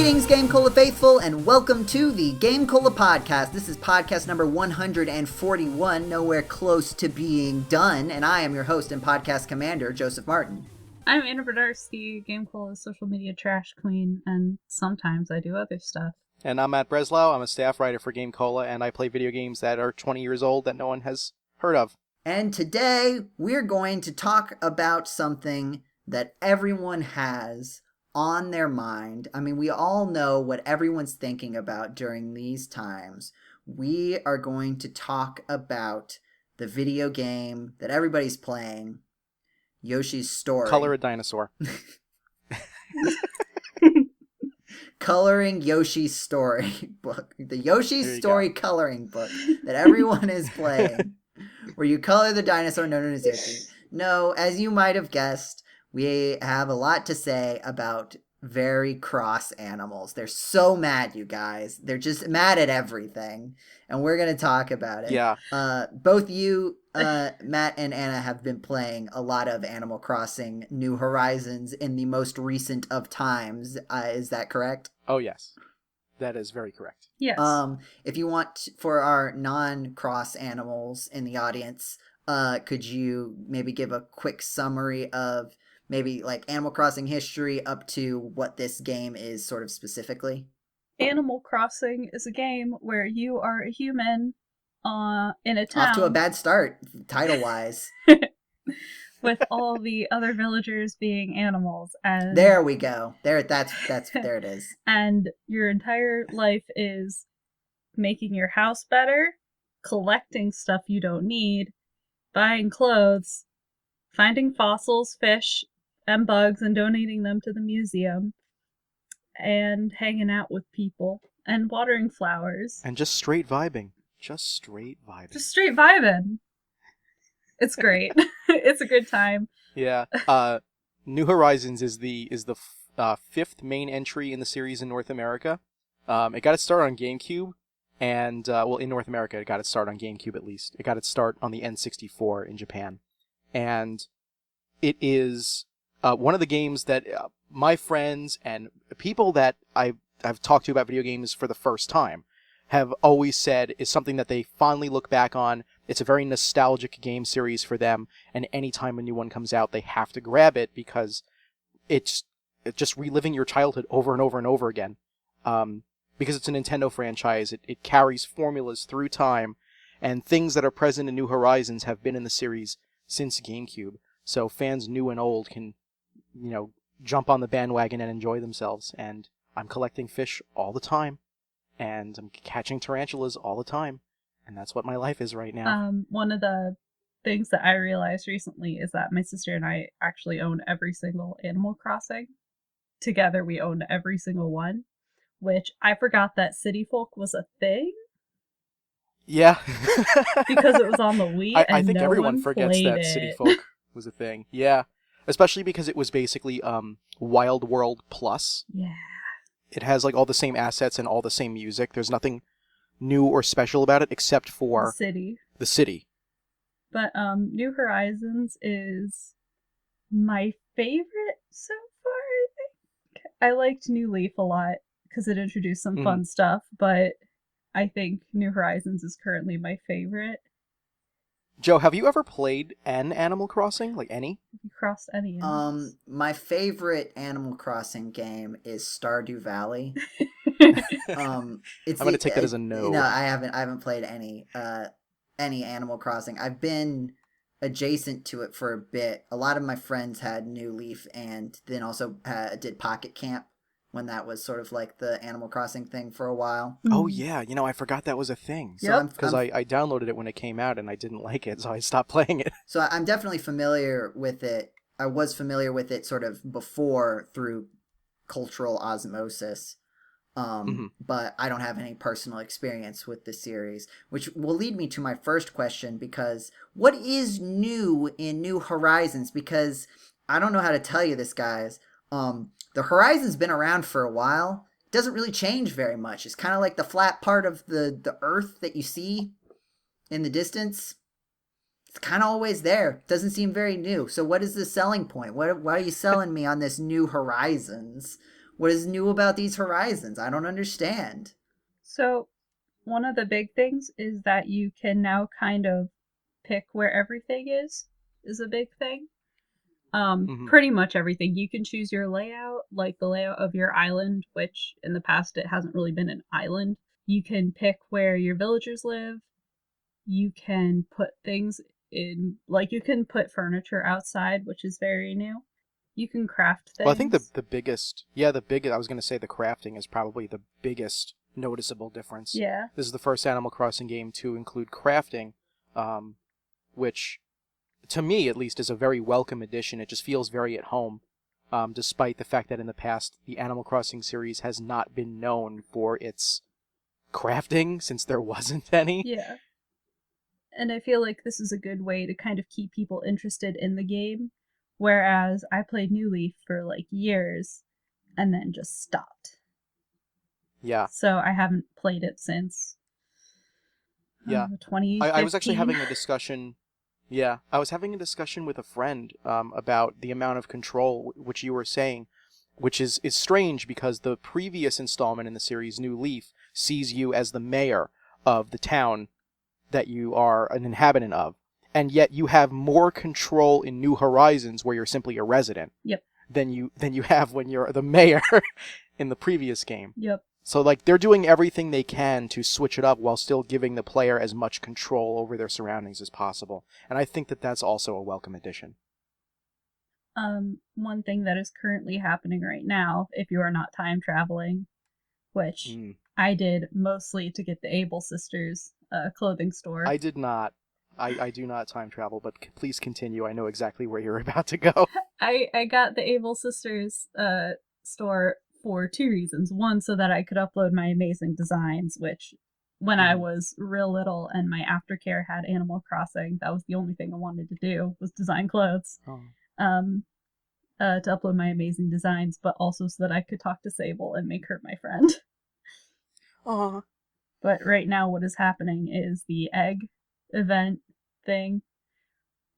Greetings, GameCola faithful, and welcome to the GameCola podcast. This is podcast number 141, nowhere close to being done, and I am your host and podcast commander, Joseph Martin. I'm Anna Bryniarski, GameCola's social media trash queen, and sometimes I do other stuff. And I'm Matt Breslau. I'm a staff writer for GameCola, and I play video games that are 20 years old that no one has heard of. And today, we're going to talk about something that everyone has on their mind. I mean, we all know what everyone's thinking about during these times. We are going to talk about the video game that everybody's playing, Yoshi's Story. Color a dinosaur. Coloring Yoshi's Story book. The Yoshi's Story coloring book that everyone is playing, where you color the dinosaur known as Yoshi. No, as you might have guessed, we have a lot to say about very cross animals. They're so mad, you guys. They're just mad at everything, and we're going to talk about it. Yeah. Both you, Matt and Anna, have been playing a lot of Animal Crossing New Horizons in the most recent of times. Is that correct? Oh, yes. That is very correct. Yes. If you want, for our non-cross animals in the audience, could you maybe give a quick summary of maybe like Animal Crossing history up to what this game is sort of specifically? Animal Crossing is a game where you are a human in a town. Off to a bad start, title-wise. With all the other villagers being animals. And there we go. There it is. And your entire life is making your house better, collecting stuff you don't need, buying clothes, finding fossils, fish, and bugs and donating them to the museum, and hanging out with people, and watering flowers. And just straight vibing. Just straight vibing. It's great. It's a good time. Yeah. New Horizons is the fifth main entry in the series in North America. It got its start on GameCube, and in North America, it got its start on GameCube at least. It got its start on the N64 in Japan, and it is one of the games that my friends and people that I've talked to about video games for the first time have always said is something that they fondly look back on. It's a very nostalgic game series for them, and anytime a new one comes out, they have to grab it because it's just reliving your childhood over and over and over again. Because it's a Nintendo franchise, it carries formulas through time, and things that are present in New Horizons have been in the series since GameCube. So fans new and old can, jump on the bandwagon and enjoy themselves. And I'm collecting fish all the time, and I'm catching tarantulas all the time. And that's what my life is right now. One of the things that I realized recently is that my sister and I actually own every single Animal Crossing. Together we own every single one, which I forgot that City Folk was a thing. Yeah. Because it was on the Wii, I think everyone forgets that City Folk was a thing. Yeah. Especially because it was basically Wild World Plus. Yeah. It has like all the same assets and all the same music. There's nothing new or special about it except for the city. But New Horizons is my favorite so far, I think. I liked New Leaf a lot because it introduced some fun stuff, but I think New Horizons is currently my favorite. Joe, have you ever played an Animal Crossing? Like any? Have you crossed any animals? My favorite Animal Crossing game is Stardew Valley. I'm going to take that as a no. No, I haven't played any Animal Crossing. I've been adjacent to it for a bit. A lot of my friends had New Leaf, and then also did Pocket Camp when that was sort of like the Animal Crossing thing for a while. Oh yeah, I forgot that was a thing. Yep. Because I downloaded it when it came out and I didn't like it, so I stopped playing it. So I'm definitely familiar with it. I was familiar with it sort of before through cultural osmosis. But I don't have any personal experience with the series, which will lead me to my first question, because what is new in New Horizons? Because I don't know how to tell you this, guys. The Horizon's been around for a while. It doesn't really change very much. It's kind of like the flat part of the Earth that you see in the distance. It's kind of always there. Doesn't seem very new. So what is the selling point? Why are you selling me on this New Horizons? What is new about these horizons? I don't understand. So, one of the big things is that you can now kind of pick where everything is a big thing. Pretty much everything. You can choose your layout, like the layout of your island, which in the past it hasn't really been an island. You can pick where your villagers live. You can put things in, like you can put furniture outside, which is very new. You can craft things. Well, I think the biggest, I was going to say the crafting is probably the biggest noticeable difference. Yeah. This is the first Animal Crossing game to include crafting, which, to me at least, is a very welcome addition. It just feels very at home, despite the fact that in the past, the Animal Crossing series has not been known for its crafting, since there wasn't any. Yeah. And I feel like this is a good way to kind of keep people interested in the game. Whereas I played New Leaf for like years and then just stopped. Yeah. So I haven't played it since 2015. I was actually having a discussion. Yeah, I was having a discussion with a friend about the amount of control, which you were saying, which is strange because the previous installment in the series, New Leaf, sees you as the mayor of the town that you are an inhabitant of. And yet you have more control in New Horizons, where you're simply a resident, yep, than you have when you're the mayor in the previous game. Yep. So like they're doing everything they can to switch it up while still giving the player as much control over their surroundings as possible. And I think that that's also a welcome addition. One thing that is currently happening right now, if you are not time traveling, which I did mostly to get the Able Sisters clothing store. I did not. I do not time travel, but please continue. I know exactly where you're about to go. I got the Able Sisters store for two reasons. One, so that I could upload my amazing designs, which when I was real little and my aftercare had Animal Crossing, that was the only thing I wanted to do, was design clothes. To upload my amazing designs, but also so that I could talk to Sable and make her my friend. Aww. But right now what is happening is the egg event thing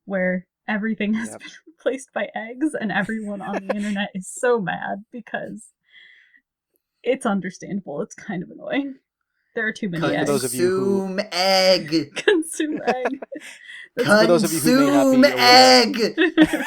where everything has been replaced by eggs, and everyone on the internet is so mad because it's understandable. It's kind of annoying. There are too many eggs. Consume egg. Consume egg. For those of you who may not be egg.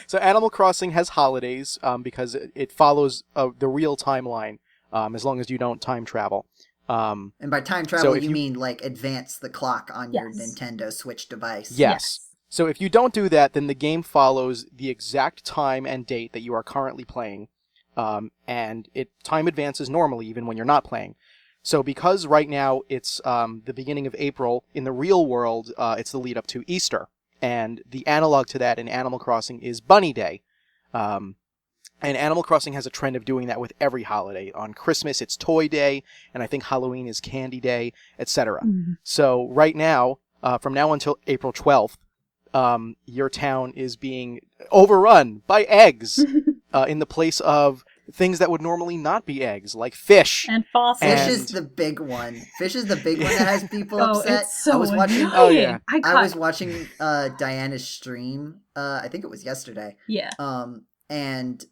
So Animal Crossing has holidays because it follows the real timeline as long as you don't time travel. And by time travel, you mean like advance the clock on your Nintendo Switch device. Yes. So if you don't do that, then the game follows the exact time and date that you are currently playing. And time advances normally even when you're not playing. So because right now it's the beginning of April, in the real world, it's the lead up to Easter. And the analog to that in Animal Crossing is Bunny Day. And Animal Crossing has a trend of doing that with every holiday. On Christmas, it's Toy Day, and I think Halloween is Candy Day, etc. So right now, from now until April 12th, your town is being overrun by eggs in the place of things that would normally not be eggs, like fish. And fossils. Fish is the big one. Fish is the big one that has people upset. It's so I was watching. annoying. Oh yeah. I was watching Diana's stream. I think it was yesterday. Yeah. And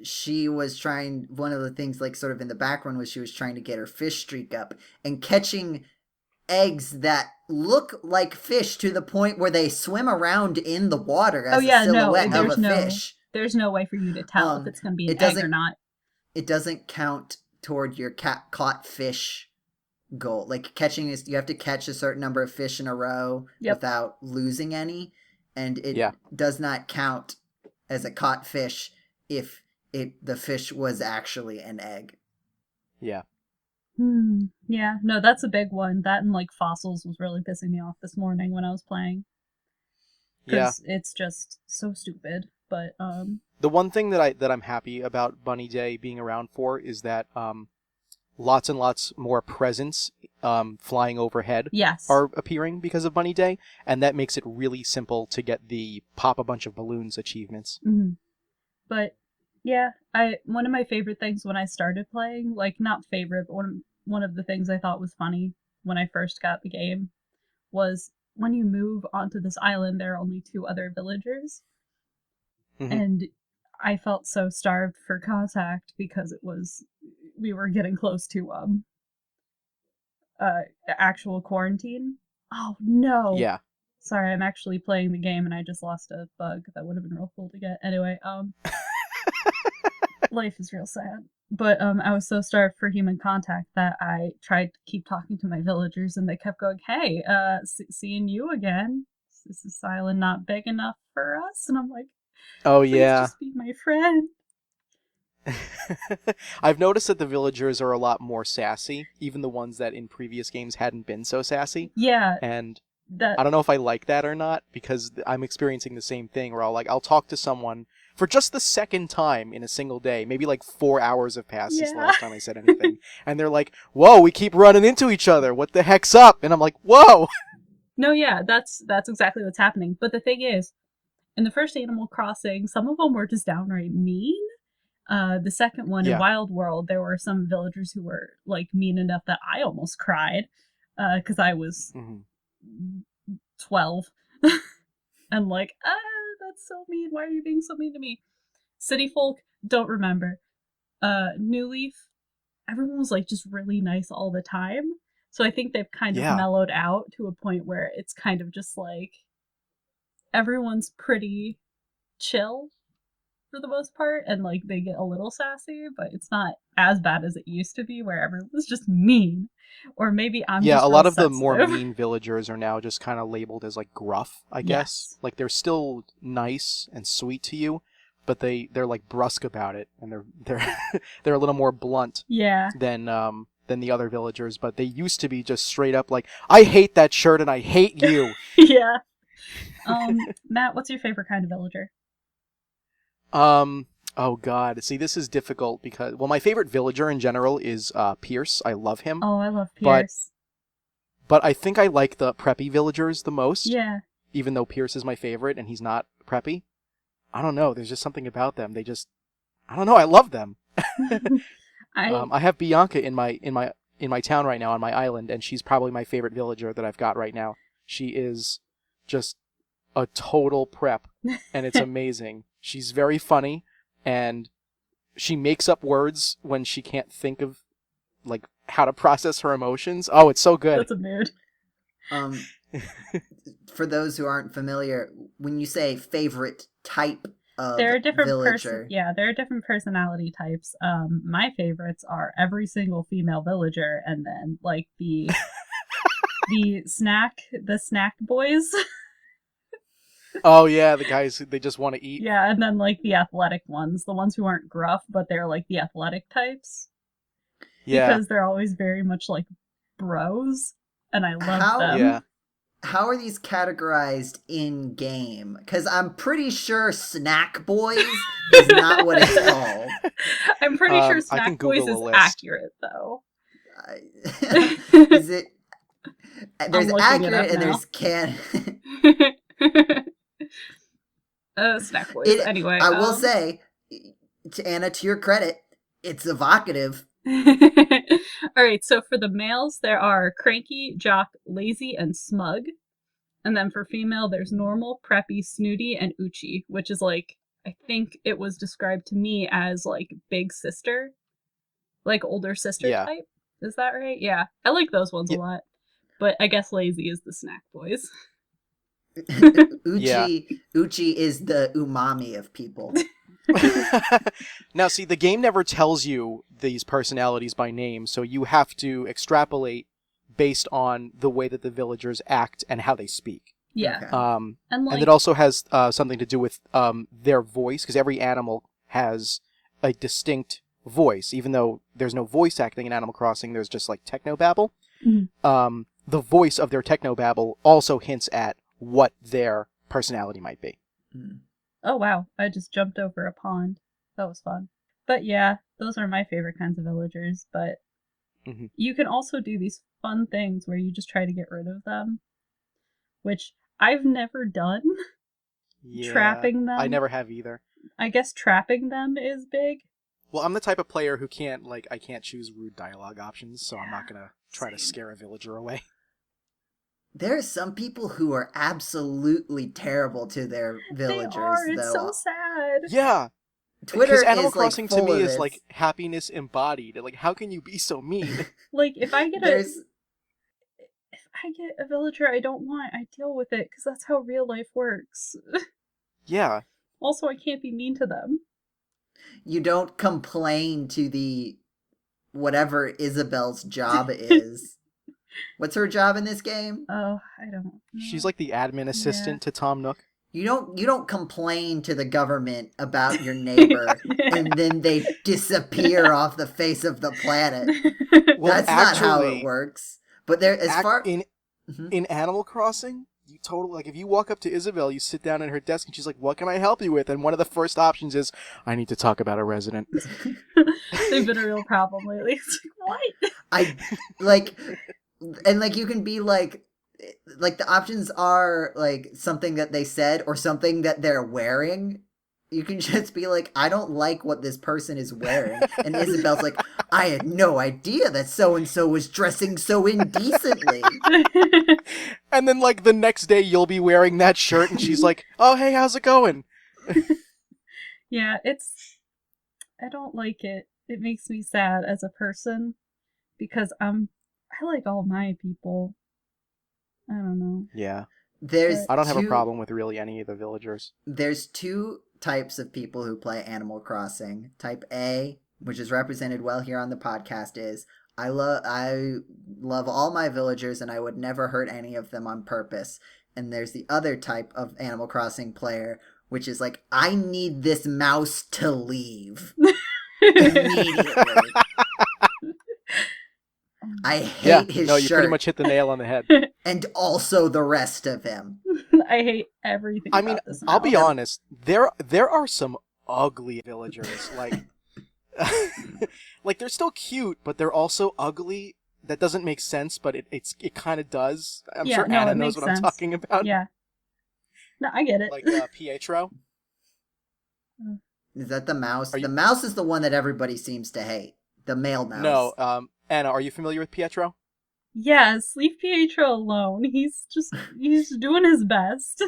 she was trying. One of the things, like sort of in the background, was she was trying to get her fish streak up and catching eggs that look like fish to the point where they swim around in the water as a silhouette of a fish. There's no way for you to tell if it's going to be an egg or not. It doesn't count toward your caught fish goal. Like catching is, you have to catch a certain number of fish in a row without losing any, and it does not count as a caught fish if the fish was actually an egg. Yeah. Yeah, no, that's a big one. That and like fossils was really pissing me off this morning when I was playing. Because it's just so stupid. But the one thing that I'm happy about Bunny Day being around for is that lots and lots more presents flying overhead are appearing because of Bunny Day, and that makes it really simple to get the pop a bunch of balloons achievements. But yeah, one of my favorite things when I started playing, like not favorite, but one of the things I thought was funny when I first got the game was when you move onto this island, there are only 2 other villagers. And I felt so starved for contact because we were getting close to actual quarantine. Oh no. Yeah. Sorry, I'm actually playing the game and I just lost a bug that would have been real cool to get. Anyway, life is real sad. But I was so starved for human contact that I tried to keep talking to my villagers, and they kept going, "Hey, seeing you again. Is this island not big enough for us?" And I'm like, Oh "Please yeah. just be my friend." I've noticed that the villagers are a lot more sassy, even the ones that in previous games hadn't been so sassy. Yeah, And that I don't know if I like that or not, because I'm experiencing the same thing where I'll talk to someone for just the second time in a single day. Maybe like 4 hours have passed since the yeah. last time I said anything. And they're like, whoa, we keep running into each other. What the heck's up? And I'm like, whoa. No, yeah, that's exactly what's happening. But the thing is, in the first Animal Crossing, some of them were just downright mean. The second one in Yeah. Wild World, there were some villagers who were like mean enough that I almost cried because I was 12 and like, that's so mean. Why are you being so mean to me? City folk, don't remember. New Leaf, everyone was like just really nice all the time. So I think they've kind of Yeah. mellowed out to a point where it's kind of just like everyone's pretty chill for the most part, and like they get a little sassy, but it's not as bad as it used to be where everyone was just mean. Or maybe I'm Yeah, just a real lot of the sensitive. more mean villagers are now just kind of labeled as like gruff, I guess. Yes. Like they're still nice and sweet to you, but they're like brusque about it, and they're they're a little more blunt Yeah. than the other villagers. But they used to be just straight up like, I hate that shirt and I hate you. Yeah. Matt, what's your favorite kind of villager? Oh god. See, this is difficult because, well, my favorite villager in general is Pierce. I love him. Oh, I love But Pierce. I think I like the preppy villagers the most. Yeah. Even though Pierce is my favorite and he's not preppy. I don't know. There's just something about them. I don't know. I love them. I have Bianca in my town right now on my island, and she's probably my favorite villager that I've got right now. She is just a total prep, and it's amazing. She's very funny, and she makes up words when she can't think of like how to process her emotions. Oh, it's so good. That's a mood. For those who aren't familiar, when you say favorite type of there are different villager, there are different personality types. My favorites are every single female villager, and then like the the snack boys. Oh yeah, the guys they just want to eat. Yeah, and then like the athletic ones, the ones who aren't gruff, but they're like the athletic types. Yeah. Because they're always very much like bros, and I love them. Yeah. How are these categorized in game? Because I'm pretty sure Snack Boys is not what it's called. I'm pretty sure Snack Boys is accurate, though. Is it? There's accurate and now. there's can. Snack Boys. Anyway, I will say, to Anna, to your credit, it's evocative. Alright, so for the males, there are cranky, jock, lazy, and smug. And then for female, there's normal, preppy, snooty, and uchi, which is like, I think it was described to me as like big sister. Like older sister type. Is that right? Yeah. I like those ones a lot. But I guess lazy is the snack boys. Uchi is the umami of people. Now, see, the game never tells you these personalities by name, so you have to extrapolate based on the way that the villagers act and how they speak. Yeah. Okay. And it also has something to do with their voice, because every animal has a distinct voice. Even though there's no voice acting in Animal Crossing, there's just like technobabble. Mm-hmm. The voice of their technobabble also hints at what their personality might be. Oh wow, I just jumped over a pond. That was fun. But yeah, those are my favorite kinds of villagers, but you can also do these fun things where you just try to get rid of them, which I've never done. Yeah, trapping them. I never have either. I guess trapping them is big. Well, I'm the type of player who I can't choose rude dialogue options, so I'm not gonna try to scare a villager away. There are some people who are absolutely terrible to their villagers. They are. It's so sad. Yeah. Twitter Animal is like Crossing to full me of is this. like happiness embodied. Like, how can you be so mean? Like, if I get There's a villager I don't want, I deal with it, because that's how real life works. Yeah. Also, I can't be mean to them. you don't complain to the whatever Isabel's job is. What's her job in this game? Oh, I don't know. She's like the admin assistant to Tom Nook. You don't complain to the government about your neighbor and then they disappear off the face of the planet. Well, That's not how it works. But there, in Animal Crossing, you totally, like, if you walk up to Isabel, you sit down at her desk and she's like, "What can I help you with?" And one of the first options is, "I need to talk about a resident." They've been a real problem lately. It's like, what? You can be like the options are like something that they said or something that they're wearing. You can just be like, I don't like what this person is wearing. And Isabel's like, I had no idea that so-and-so was dressing so indecently. And then, like, the next day you'll be wearing that shirt and she's like, "Oh, hey, how's it going?" Yeah, I don't like it. It makes me sad as a person because I like all my people. I don't know. Yeah. I don't have a problem with really any of the villagers. There's two types of people who play Animal Crossing. Type A, which is represented well here on the podcast, is I love all my villagers and I would never hurt any of them on purpose. And there's the other type of Animal Crossing player, which is like, I need this mouse to leave immediately. I hate his shirt. You pretty much hit the nail on the head. And also the rest of him. I hate everything. I mean, I'll be honest. There are some ugly villagers. Like, like, they're still cute, but they're also ugly. That doesn't make sense, but it kind of does. I'm sure Anna knows what I'm talking about. Yeah. No, I get it. Like Pietro. Is that the mouse? The mouse is the one that everybody seems to hate. The male mouse. No, Anna, are you familiar with Pietro? Yes, leave Pietro alone. He's doing his best.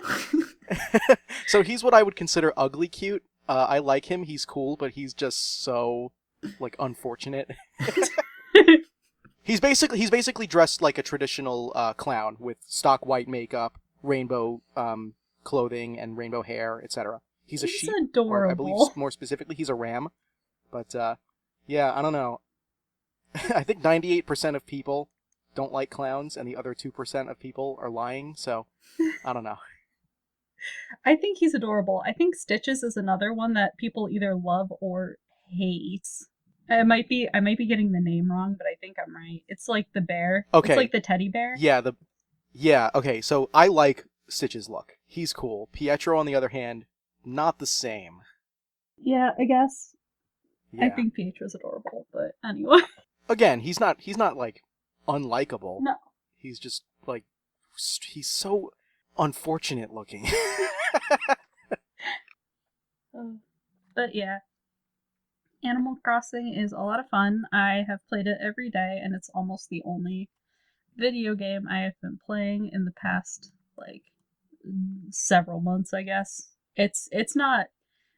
So he's what I would consider ugly cute. I like him. He's cool, but he's just so, like, unfortunate. He's basically dressed like a traditional clown with stock white makeup, rainbow clothing, and rainbow hair, etc. He's a sheep. Adorable. Or I believe more specifically, he's a ram. But yeah, I don't know. I think 98% of people don't like clowns, and the other 2% of people are lying. So I don't know. I think he's adorable. I think Stitches is another one that people either love or hate. I might be getting the name wrong, but I think I'm right. It's like the bear. Okay. It's like the teddy bear. Yeah, okay, so I like Stitch's look. He's cool. Pietro, on the other hand, not the same. Yeah, I guess. Yeah. I think Pietro's adorable, but anyway. Again, he's not like unlikable. No. He's just like he's so unfortunate looking. But yeah. Animal Crossing is a lot of fun. I have played it every day, and it's almost the only video game I have been playing in the past, like, several months, I guess. It's not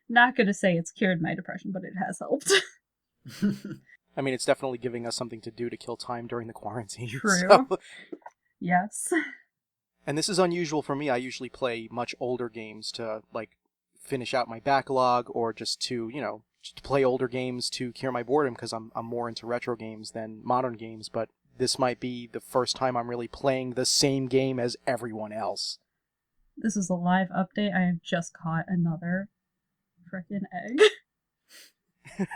gonna say it's cured my depression, but it has helped. I mean, it's definitely giving us something to do to kill time during the quarantine. True. So. Yes. And this is unusual for me. I usually play much older games to, like, finish out my backlog, or just to, just to play older games to cure my boredom, because I'm more into retro games than modern games, but this might be the first time I'm really playing the same game as everyone else. This is a live update. I have just caught another frickin' egg.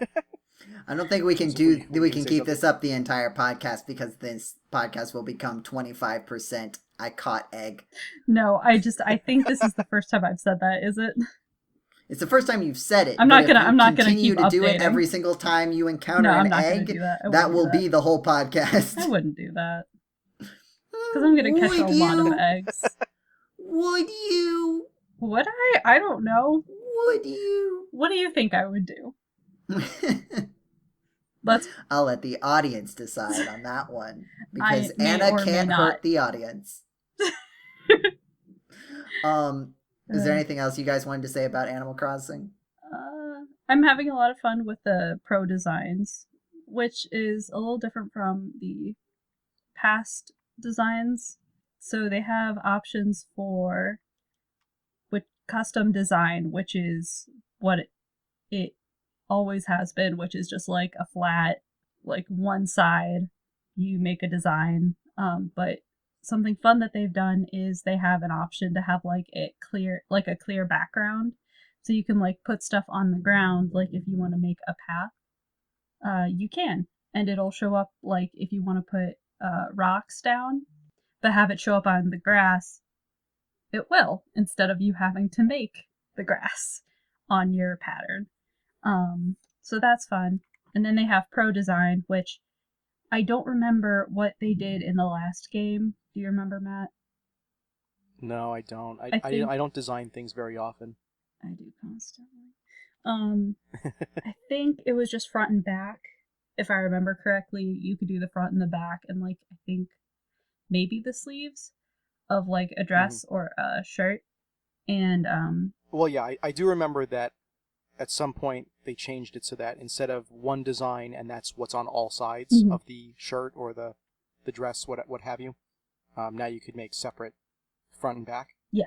I don't think we can keep this up the entire podcast, because this podcast will become 25% I caught egg. No, I think this is the first time I've said that, is it? It's the first time you've said it. I'm not gonna continue keep to do updating. it every single time you encounter an egg. That will be the whole podcast. I wouldn't do that. Because I'm gonna catch a lot of eggs. Would you? Would I? I don't know. Would you? What do you think I would do? I'll let the audience decide on that one, because Anna can't hurt the audience. Is there anything else you guys wanted to say about Animal Crossing? I'm having a lot of fun with the pro designs, which is a little different from the past designs. So they have options for with custom design, which is what it always has been, which is just like a flat, like one side, you make a design. But something fun that they've done is they have an option to have like a clear background. So you can like put stuff on the ground, like if you want to make a path, you can. And it'll show up like if you want to put rocks down, but have it show up on the grass, it will, instead of you having to make the grass on your pattern. So that's fun. And then they have Pro Design, which I don't remember what they did in the last game. Do you remember, Matt? No, I don't. I I don't design things very often. I do constantly. I think it was just front and back. If I remember correctly, you could do the front and the back, and like I think maybe the sleeves of like a dress or a shirt. And well, yeah, I do remember that at some point they changed it so that instead of one design and that's what's on all sides of the shirt or the dress, what have you, now you could make separate front and back. Yeah.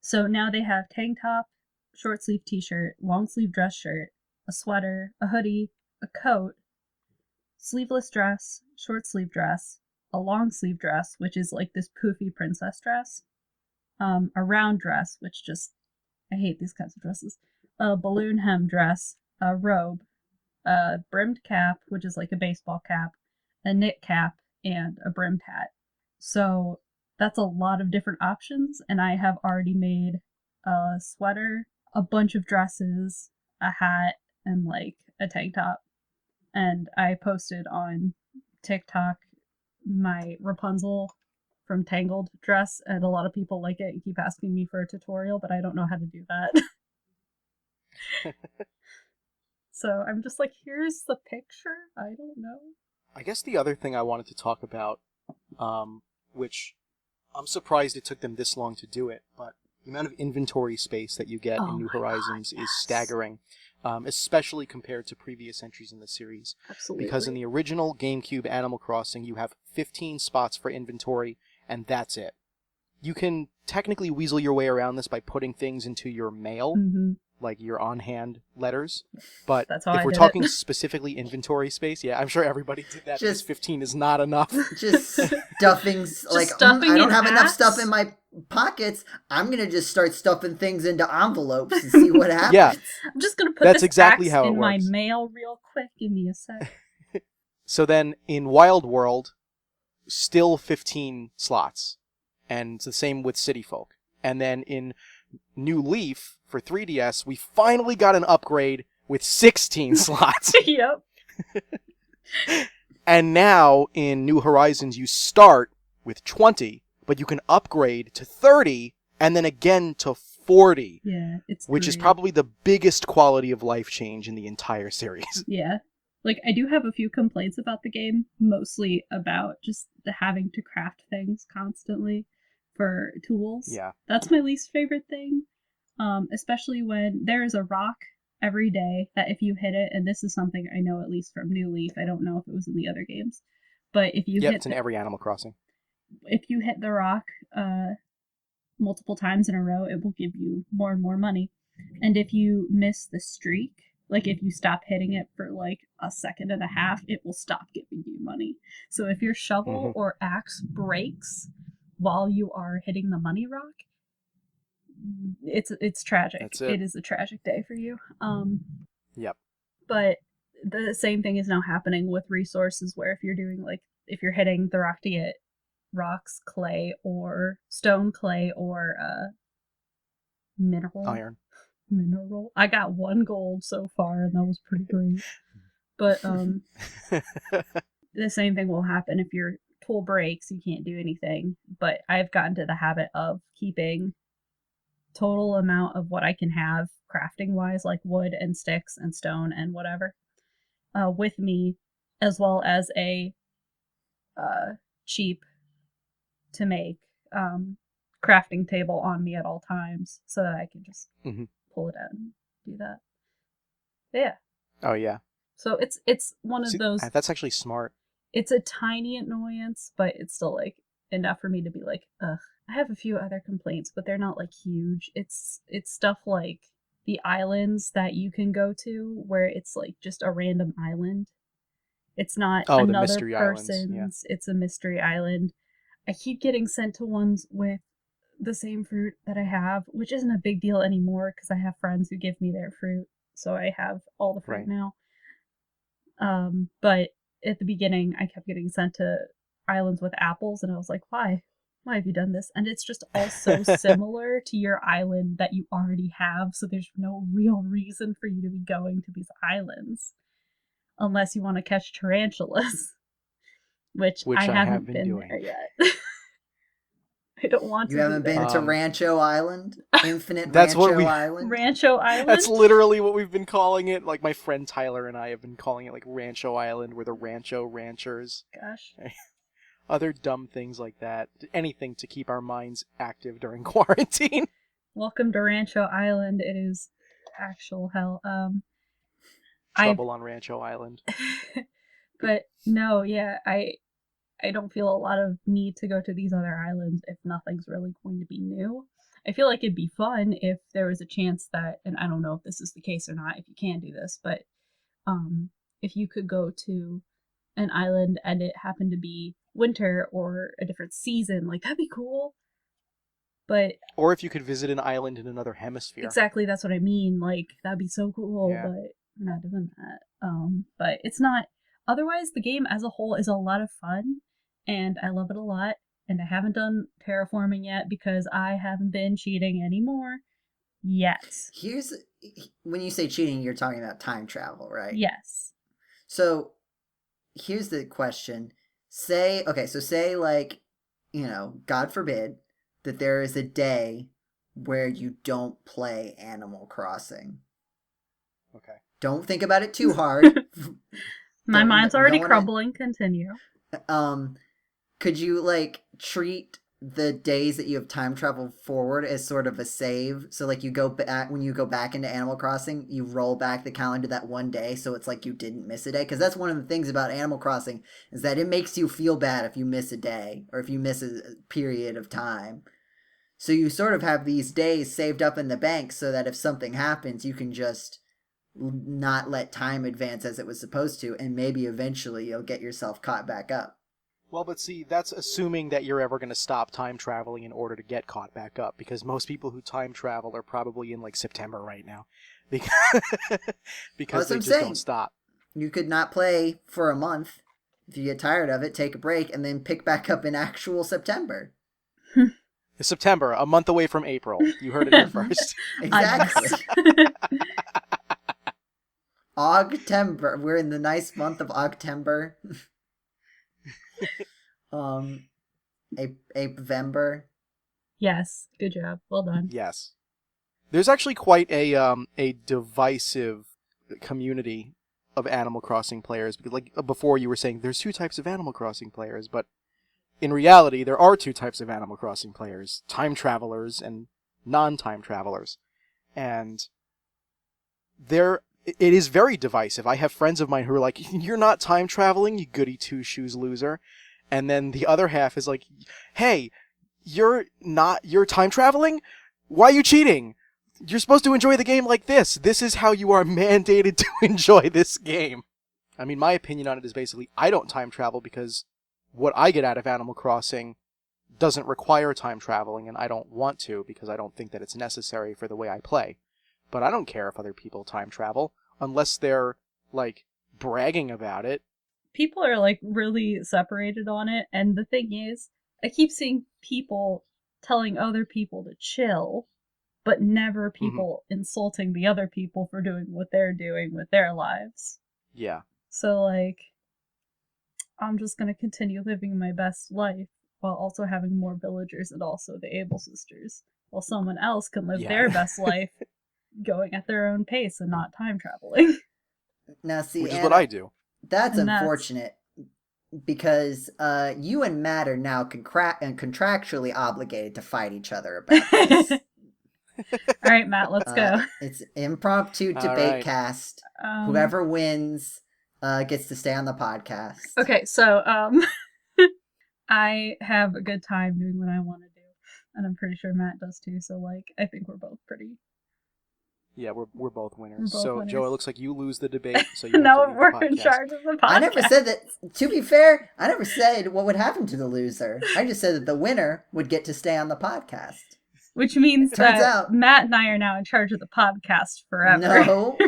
So now they have tank top, short sleeve t-shirt, long sleeve dress shirt, a sweater, a hoodie, a coat, sleeveless dress, short sleeve dress, a long sleeve dress, which is like this poofy princess dress, a round dress, which just, I hate these kinds of dresses, a balloon hem dress, a robe, a brimmed cap, which is like a baseball cap, a knit cap, and a brimmed hat. So that's a lot of different options, and I have already made a sweater, a bunch of dresses, a hat, and like a tank top. And I posted on TikTok my Rapunzel from Tangled dress, and a lot of people like it and keep asking me for a tutorial, but I don't know how to do that. So I'm just like, here's the picture? I don't know. I guess the other thing I wanted to talk about, which I'm surprised it took them this long to do it, but the amount of inventory space that you get in New Horizons is staggering, especially compared to previous entries in the series. Absolutely. Because in the original GameCube Animal Crossing, you have 15 spots for inventory, and that's it. You can technically weasel your way around this by putting things into your mail, like your on-hand letters, but if we're talking specifically inventory space, yeah, I'm sure everybody did that because 15 is not enough. Just stuffing, like, I don't have enough stuff in my pockets, I'm going to just start stuffing things into envelopes and see what happens. Yeah. I'm just going to put this exactly how in my mail real quick. Give me a sec. So then in Wild World, still 15 slots, and it's the same with City Folk. And then in New Leaf for 3DS, we finally got an upgrade with 16 slots. Yep. And now in New Horizons, you start with 20, but you can upgrade to 30 and then again to 40. Yeah, which is probably the biggest quality of life change in the entire series. Yeah. Like, I do have a few complaints about the game, mostly about just the having to craft things constantly for tools. Yeah. That's my least favorite thing. Especially when there is a rock every day that if you hit it, and this is something I know at least from New Leaf, I don't know if it was in the other games, but if you hit it's in every Animal Crossing. If you hit the rock multiple times in a row, it will give you more and more money. And if you miss the streak, like if you stop hitting it for like a second and a half, it will stop giving you money. So if your shovel or axe breaks while you are hitting the money rock, it's tragic. It is a tragic day for you. Yep. But the same thing is now happening with resources, where if you're doing like, if you're hitting the rock to get rocks, clay, or stone, clay, or mineral. Mineral. I got 1 gold so far, and that was pretty great. But the same thing will happen if your tool breaks. You can't do anything. But I've gotten to the habit of keeping total amount of what I can have crafting wise, like wood and sticks and stone and whatever, with me, as well as a cheap to make crafting table on me at all times, so that I can just pull it out and do that. Yeah. Oh yeah. So it's one of See, those. that's actually smart. It's a tiny annoyance, but it's still like enough for me to be like, ugh. I have a few other complaints, but they're not like huge. It's stuff like the islands that you can go to where it's like just a random island. It's not Oh, the another mystery islands. Yeah. person's, it's a mystery island. I keep getting sent to ones with the same fruit that I have, which isn't a big deal anymore because I have friends who give me their fruit. So I have all the fruit Right. now. But at the beginning, I kept getting sent to islands with apples, and I was like, why? Why have you done this? And it's just all so similar to your island that you already have, so there's no real reason for you to be going to these islands unless you want to catch tarantulas, which I Which I have haven't been been doing. there yet. I don't want You to haven't be there. been to Rancho Island? Infinite That's Rancho what we- Island? Rancho Island? That's literally what we've been calling it. Like my friend Tyler and I have been calling it like Rancho Island. We're the Rancho Ranchers. Gosh. Other dumb things like that. Anything to keep our minds active during quarantine. Welcome to Rancho Island. It is actual hell. Trouble on Rancho Island. But no, yeah, I don't feel a lot of need to go to these other islands if nothing's really going to be new. I feel like it'd be fun if there was a chance that, and I don't know if this is the case or not, if you can do this, but if you could go to an island and it happened to be winter or a different season, like that'd be cool. But Or if you could visit an island in another hemisphere. exactly, that's what I mean. Like that'd be so cool, Yeah. but we're not doing that. But it's not. Otherwise, the game as a whole is a lot of fun, and I love it a lot. And I haven't done terraforming yet because I haven't been cheating anymore yet. Here's when you say cheating, you're talking about time travel, right? Yes. So here's the question. Say like, God forbid that there is a day where you don't play Animal Crossing. Okay. Don't think about it too hard. My mind's already wanna- crumbling. Continue. Could you like treat the days that you have time traveled forward as sort of a save? So like you go back when you go back into Animal Crossing, you roll back the calendar that one day, so it's like you didn't miss a day. Because that's one of the things about Animal Crossing is that it makes you feel bad if you miss a day or if you miss a period of time. So you sort of have these days saved up in the bank so that if something happens, you can just not let time advance as it was supposed to, and maybe eventually you'll get yourself caught back up. Well, but see, that's assuming that you're ever going to stop time traveling in order to get caught back up, because most people who time travel are probably in like September right now, because That's they what I'm just saying. don't stop. You could not play for a month. If you get tired of it, take a break and then pick back up in actual September. September, a month away from April. You heard it here first. Exactly. Ogtember. We're in the nice month of Ogtember. Apevember. Yes. Good job. Well done. Yes. There's actually quite a divisive community of Animal Crossing players, because like before you were saying there's two types of Animal Crossing players, but in reality there are two types of Animal Crossing players: time travelers and non-time travelers. And it is very divisive. I have friends of mine who are like, "You're not time traveling, you goody two-shoes loser." And then the other half is like, "Hey, you're time traveling? Why are you cheating? You're supposed to enjoy the game like this. This is how you are mandated to enjoy this game." I mean, my opinion on it is basically, I don't time travel because what I get out of Animal Crossing doesn't require time traveling, and I don't want to because I don't think that it's necessary for the way I play. But I don't care if other people time travel, unless they're, like, bragging about it. People are like really separated on it, and the thing is, I keep seeing people telling other people to chill, but never people insulting the other people for doing what they're doing with their lives. Yeah. So, like, I'm just gonna continue living my best life while also having more villagers and also the Able sisters, while someone else can live their best life going at their own pace and not time traveling. Now, see, Which is Anna, what I do. That's unfortunate because you and Matt are now contractually obligated to fight each other about this. All right, Matt, let's go. It's impromptu All debate right. cast. Whoever wins gets to stay on the podcast. Okay, so I have a good time doing what I want to do, and I'm pretty sure Matt does too. So like, I think we're both pretty. Yeah, we're both winners. We're both So, winners. Joe, it looks like you lose the debate, so you have No, to leave we're the podcast. in charge of the podcast. I never said that. To be fair, I never said what would happen to the loser. I just said that the winner would get to stay on the podcast. Which means Turns that out Matt and I are now in charge of the podcast forever.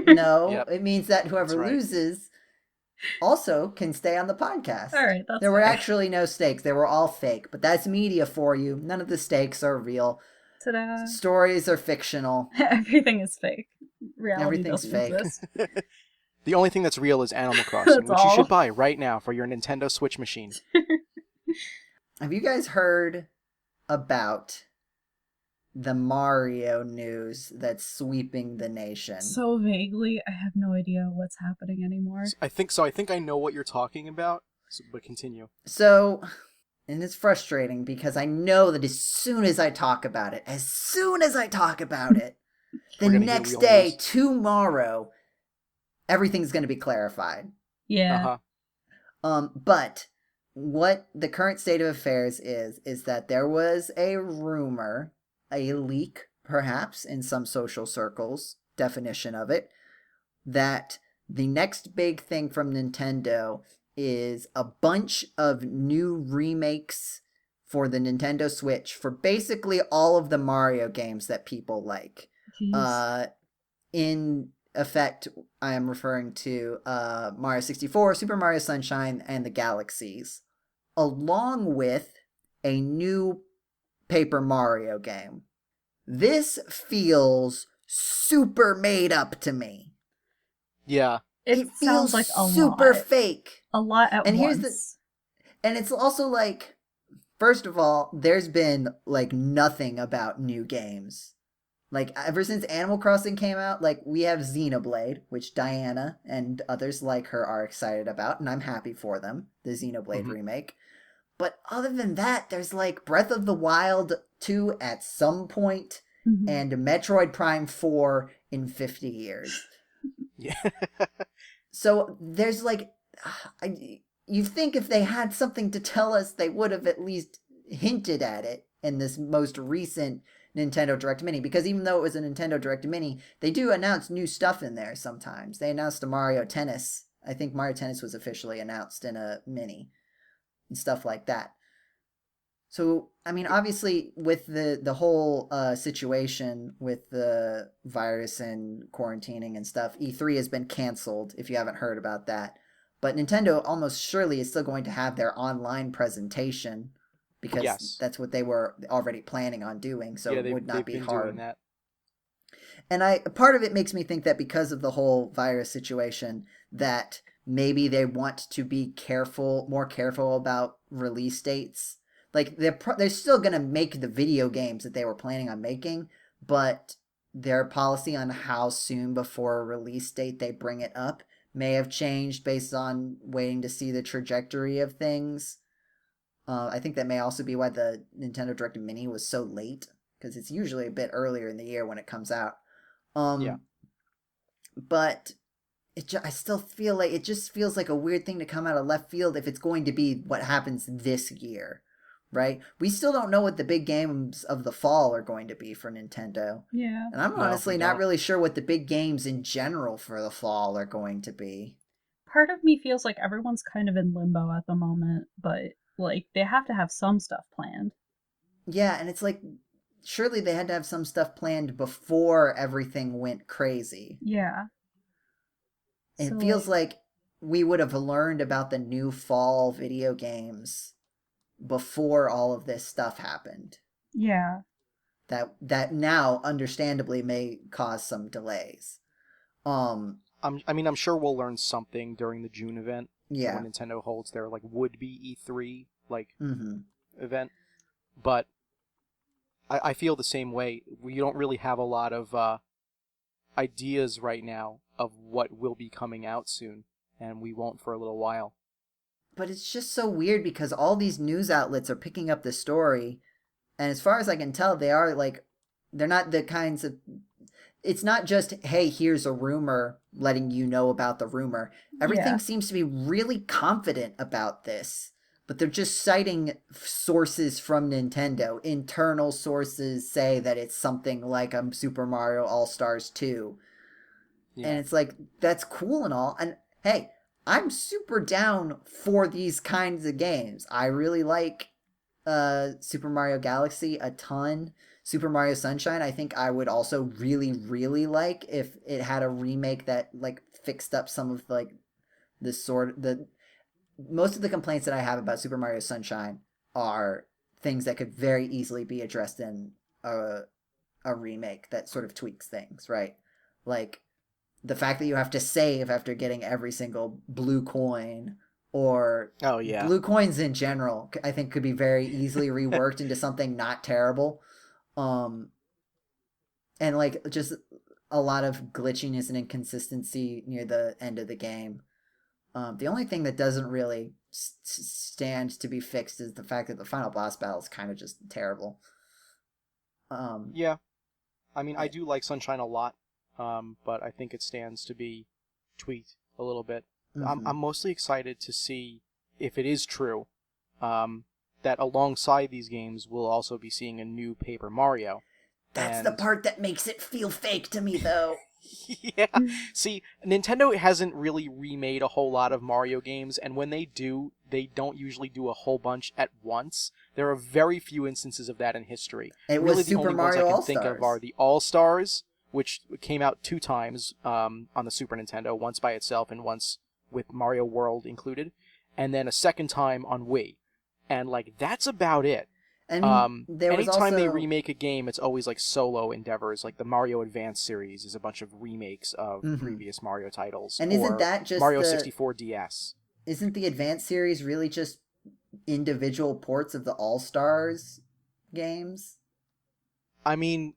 No. Yep. It means that whoever That's right. loses also can stay on the podcast. All right, that's There were fair. actually no stakes. They were all fake, but that's media for you. None of the stakes are real. Ta-da. Stories are fictional. Everything is fake. Reality Everything's doesn't fake. exist. The only thing that's real is Animal Crossing, That's which all. you should buy right now for your Nintendo Switch machine. Have you guys heard about the Mario news that's sweeping the nation? So vaguely, I have no idea what's happening anymore. I think I know what you're talking about, but continue. So, and it's frustrating because I know that as soon as I talk about it, the We're gonna hear next real day, news. tomorrow, everything's going to be clarified. Yeah. But what the current state of affairs is that there was a rumor, a leak, perhaps, in some social circles, definition of it, that the next big thing from Nintendo is a bunch of new remakes for the Nintendo Switch for basically all of the Mario games that people like. Jeez. In effect, I am referring to Mario 64, Super Mario Sunshine, and the Galaxies, along with a new Paper Mario game. This feels super made up to me. Yeah. It feels sounds like a super lot. fake. A lot at And once. And it's also like, first of all, there's been like nothing about new games. Like, ever since Animal Crossing came out, like, we have Xenoblade, which Diana and others like her are excited about, and I'm happy for them, the Xenoblade remake. But other than that, there's, like, Breath of the Wild 2 at some point, and Metroid Prime 4 in 50 years. Yeah. So, there's, like, you think if they had something to tell us, they would have at least hinted at it in this most recent Nintendo Direct Mini, because even though it was a Nintendo Direct Mini, they do announce new stuff in there sometimes. They announced a Mario Tennis. I think Mario Tennis was officially announced in a Mini and stuff like that. So, I mean, obviously, with the whole situation with the virus and quarantining and stuff, E3 has been canceled, if you haven't heard about that. But Nintendo almost surely is still going to have their online presentation, because that's what they were already planning on doing, so it would not be hard. Doing that. And part of it makes me think that because of the whole virus situation, that maybe they want to be more careful about release dates. Like, they're still going to make the video games that they were planning on making, but their policy on how soon before a release date they bring it up may have changed based on waiting to see the trajectory of things. I think that may also be why the Nintendo Direct Mini was so late, because it's usually a bit earlier in the year when it comes out. But I still feel like it just feels like a weird thing to come out of left field if it's going to be what happens this year, right? We still don't know what the big games of the fall are going to be for Nintendo. Yeah. And I'm honestly not really sure what the big games in general for the fall are going to be. Part of me feels like everyone's kind of in limbo at the moment, but like, they have to have some stuff planned. Yeah, and it's like, surely they had to have some stuff planned before everything went crazy. Yeah. It feels like we would have learned about the new fall video games before all of this stuff happened. Yeah. That now, understandably, may cause some delays. I'm sure we'll learn something during the June event. Yeah. When Nintendo holds their like would-be E3 event, but I feel the same way. We don't really have a lot of ideas right now of what will be coming out soon, and we won't for a little while. But it's just so weird because all these news outlets are picking up the story, and as far as I can tell, they are like they're not the kinds of, it's not just, hey, here's a rumor, letting you know about the rumor. Everything seems to be really confident about this, but they're just citing sources from Nintendo. Internal sources say that it's something like a Super Mario All-Stars 2. Yeah. And it's like, that's cool and all. And hey, I'm super down for these kinds of games. I really like Super Mario Galaxy a ton. Super Mario Sunshine, I think I would also really, really like if it had a remake that like fixed up some of like the most of the complaints that I have about Super Mario Sunshine are things that could very easily be addressed in a remake that sort of tweaks things, right? Like the fact that you have to save after getting every single blue coin, or blue coins in general, I think could be very easily reworked into something not terrible. And like just a lot of glitchiness and inconsistency near the end of the game. The only thing that doesn't really stand to be fixed is the fact that the final boss battle is kind of just terrible. Yeah, I mean, I do like Sunshine a lot, but I think it stands to be tweaked a little bit. Mm-hmm. I'm mostly excited to see if it is true that alongside these games we'll also be seeing a new Paper Mario. That's the part that makes it feel fake to me, though. Yeah. See, Nintendo hasn't really remade a whole lot of Mario games, and when they do, they don't usually do a whole bunch at once. There are very few instances of that in history. It really, was the Super only Mario ones I can All-Stars. think of are the All-Stars, which came out 2 times on the Super Nintendo, once by itself and once with Mario World included, and then a second time on Wii. And, like, that's about it. And anytime they remake a game, it's always like solo endeavors. Like the Mario Advance series is a bunch of remakes of previous Mario titles. And isn't that just Mario 64 DS? Isn't the Advance series really just individual ports of the All-Stars games? I mean,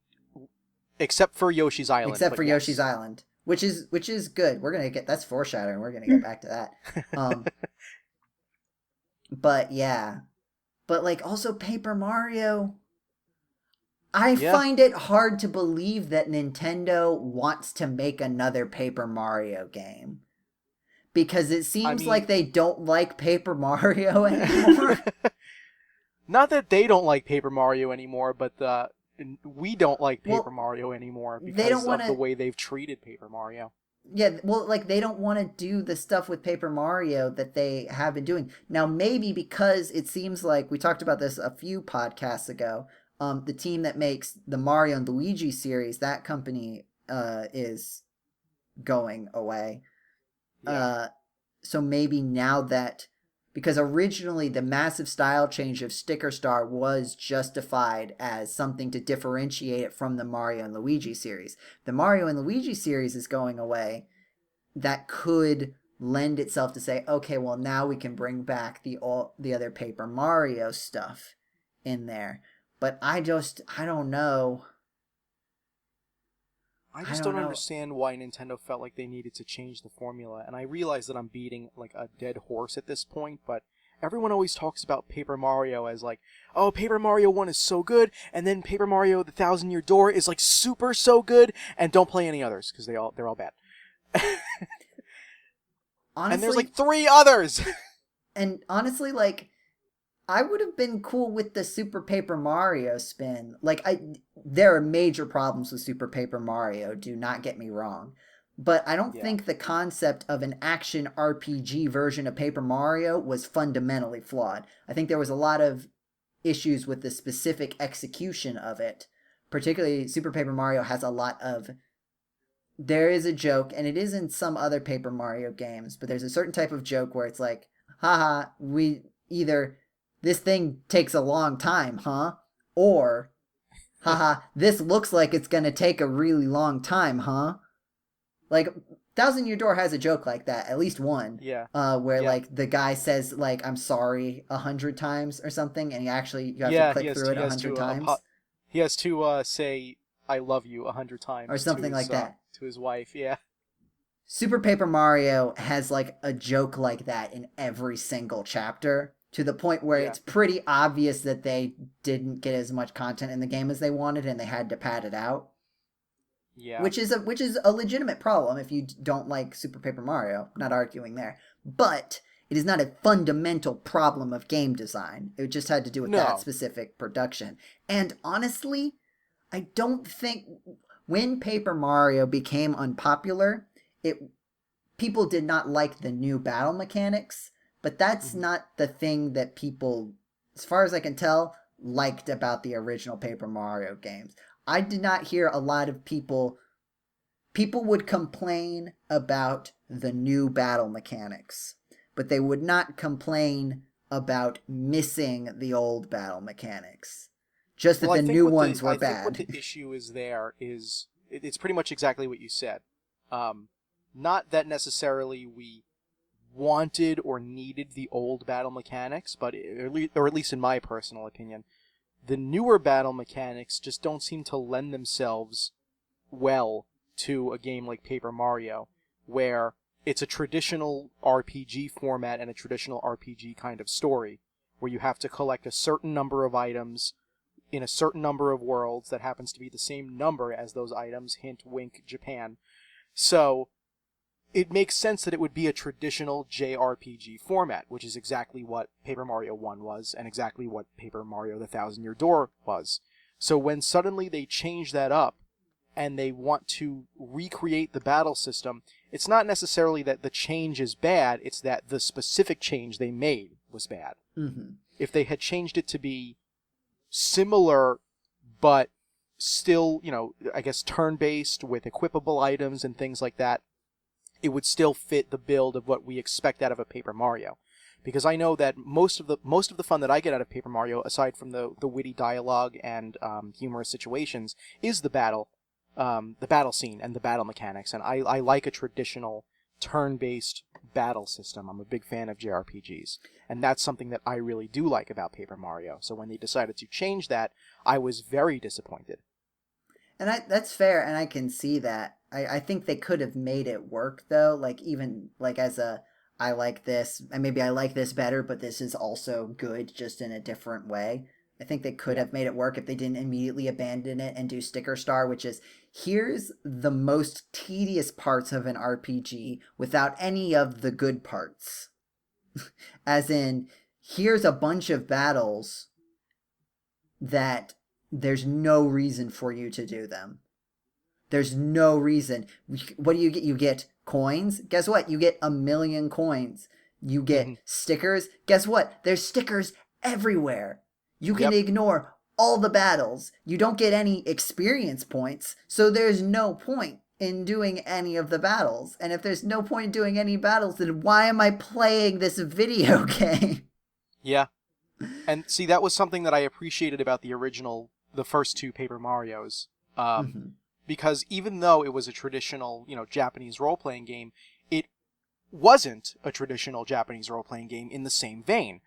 except for Yoshi's Island. Yoshi's Island, which is good. We're gonna get, that's foreshadowing. We're gonna get back to that. But yeah. But, like, also Paper Mario, I find it hard to believe that Nintendo wants to make another Paper Mario game. Because it seems like they don't like Paper Mario anymore. Not that they don't like Paper Mario anymore, but we don't like Paper Mario anymore because of the way they've treated Paper Mario. Yeah, well, like, they don't want to do the stuff with Paper Mario that they have been doing. Now, maybe because it seems like, we talked about this a few podcasts ago, the team that makes the Mario and Luigi series, that company is going away. Yeah. So maybe now that, because originally the massive style change of Sticker Star was justified as something to differentiate it from the Mario and Luigi series. The Mario and Luigi series is going away. That could lend itself to say, okay, well, now we can bring back the other Paper Mario stuff in there. But I don't know. I just don't understand why Nintendo felt like they needed to change the formula, and I realize that I'm beating like a dead horse at this point, but everyone always talks about Paper Mario as like, oh, Paper Mario 1 is so good, and then Paper Mario The Thousand Year Door is like super so good, and don't play any others, because they're all bad. Honestly, and there's like 3 others! And honestly, like, I would have been cool with the Super Paper Mario spin. Like, there are major problems with Super Paper Mario, do not get me wrong. But I don't think the concept of an action RPG version of Paper Mario was fundamentally flawed. I think there was a lot of issues with the specific execution of it. Particularly, Super Paper Mario has a lot of... There is a joke, and it is in some other Paper Mario games, but there's a certain type of joke where it's like, haha, we either... This thing takes a long time, huh? Or, haha, this looks like it's gonna take a really long time, huh? Like, Thousand Year Door has a joke like that, at least one. Yeah. Where, like, the guy says, like, I'm sorry 100 times or something, and you have to click through it 100 times. He has to say, I love you 100 times. Or something like that. To his wife, yeah. Super Paper Mario has, like, a joke like that in every single chapter. to the point where Yeah. it's pretty obvious that they didn't get as much content in the game as they wanted and they had to pad it out. Yeah. Which is a legitimate problem if you don't like Super Paper Mario. I'm not arguing there. But it is not a fundamental problem of game design. It just had to do with that specific production. And honestly, I don't think when Paper Mario became unpopular, people did not like the new battle mechanics, but that's not the thing that people, as far as I can tell, liked about the original Paper Mario games. I did not hear a lot of people would complain about the new battle mechanics, but they would not complain about missing the old battle mechanics. Just that the new ones were bad. I think what the issue is there is, it's pretty much exactly what you said. Not that necessarily we wanted or needed the old battle mechanics, but or at least in my personal opinion, the newer battle mechanics just don't seem to lend themselves well to a game like Paper Mario, where it's a traditional RPG format and a traditional RPG kind of story, where you have to collect a certain number of items in a certain number of worlds that happens to be the same number as those items, hint, wink, Japan. So it makes sense that it would be a traditional JRPG format, which is exactly what Paper Mario 1 was, and exactly what Paper Mario the Thousand Year Door was. So when suddenly they change that up, and they want to recreate the battle system, it's not necessarily that the change is bad, it's that the specific change they made was bad. Mm-hmm. If they had changed it to be similar, but still, I guess turn-based with equipable items and things like that, it would still fit the build of what we expect out of a Paper Mario. Because I know that most of the fun that I get out of Paper Mario, aside from the witty dialogue and humorous situations, is the battle scene and the battle mechanics. And I like a traditional turn-based battle system. I'm a big fan of JRPGs. And that's something that I really do like about Paper Mario. So when they decided to change that, I was very disappointed. And that's fair, and I can see that. I think they could have made it work, though. Like, even, like, as I like this, and maybe I like this better, but this is also good, just in a different way. I think they could have made it work if they didn't immediately abandon it and do Sticker Star, which is, here's the most tedious parts of an RPG without any of the good parts. As in, here's a bunch of battles that there's no reason for you to do them. There's no reason. What do you get? You get coins. Guess what? You get 1,000,000 coins. You get stickers. Guess what? There's stickers everywhere. You can ignore all the battles. You don't get any experience points, so there's no point in doing any of the battles. And if there's no point in doing any battles, then why am I playing this video game? Yeah. And see, that was something that I appreciated about the first two Paper Marios. Because even though it was a traditional, Japanese role-playing game, it wasn't a traditional Japanese role-playing game in the same vein.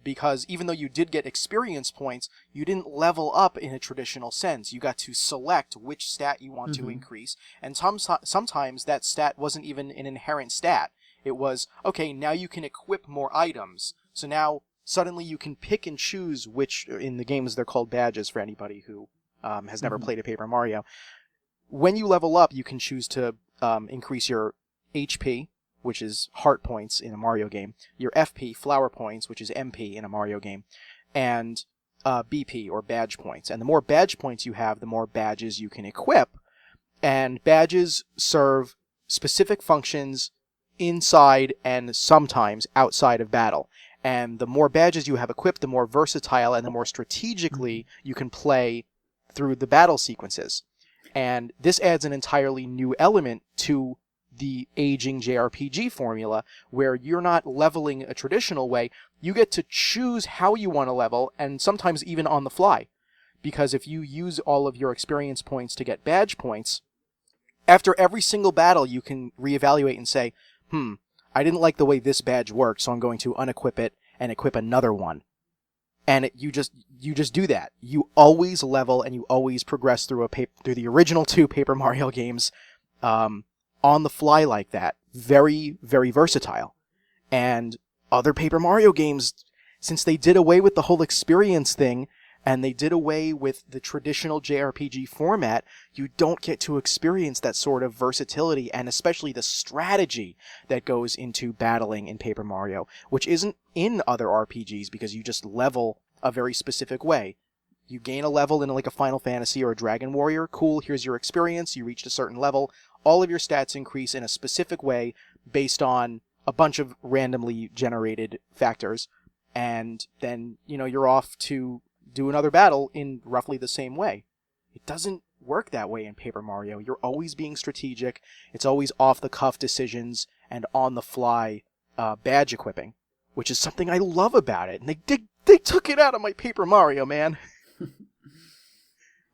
Because even though you did get experience points, you didn't level up in a traditional sense. You got to select which stat you want to increase, and sometimes that stat wasn't even an inherent stat. It was, okay, now you can equip more items. So now, suddenly you can pick and choose which, in the games they're called badges for anybody who has never played a Paper Mario. When you level up, you can choose to increase your HP, which is heart points in a Mario game, your FP, flower points, which is MP in a Mario game, and BP, or badge points. And the more badge points you have, the more badges you can equip. And badges serve specific functions inside and sometimes outside of battle. And the more badges you have equipped, the more versatile and the more strategically you can play through the battle sequences. And this adds an entirely new element to the aging JRPG formula, where you're not leveling a traditional way. You get to choose how you want to level, and sometimes even on the fly. Because if you use all of your experience points to get badge points, after every single battle you can reevaluate and say, I didn't like the way this badge worked, so I'm going to unequip it and equip another one. And you just do that. You always level and you always progress through the original two Paper Mario games on the fly like that. Very, very versatile. And other Paper Mario games since they did away with the whole experience thing, and they did away with the traditional JRPG format, you don't get to experience that sort of versatility and especially the strategy that goes into battling in Paper Mario, which isn't in other RPGs because you just level a very specific way. You gain a level in like a Final Fantasy or a Dragon Warrior, cool, here's your experience, you reached a certain level, all of your stats increase in a specific way based on a bunch of randomly generated factors, and then, you're off to do another battle in roughly the same way. It doesn't work that way in Paper Mario. You're always being strategic. It's always off-the-cuff decisions and on-the-fly badge equipping, which is something I love about it. And they took it out of my Paper Mario, man.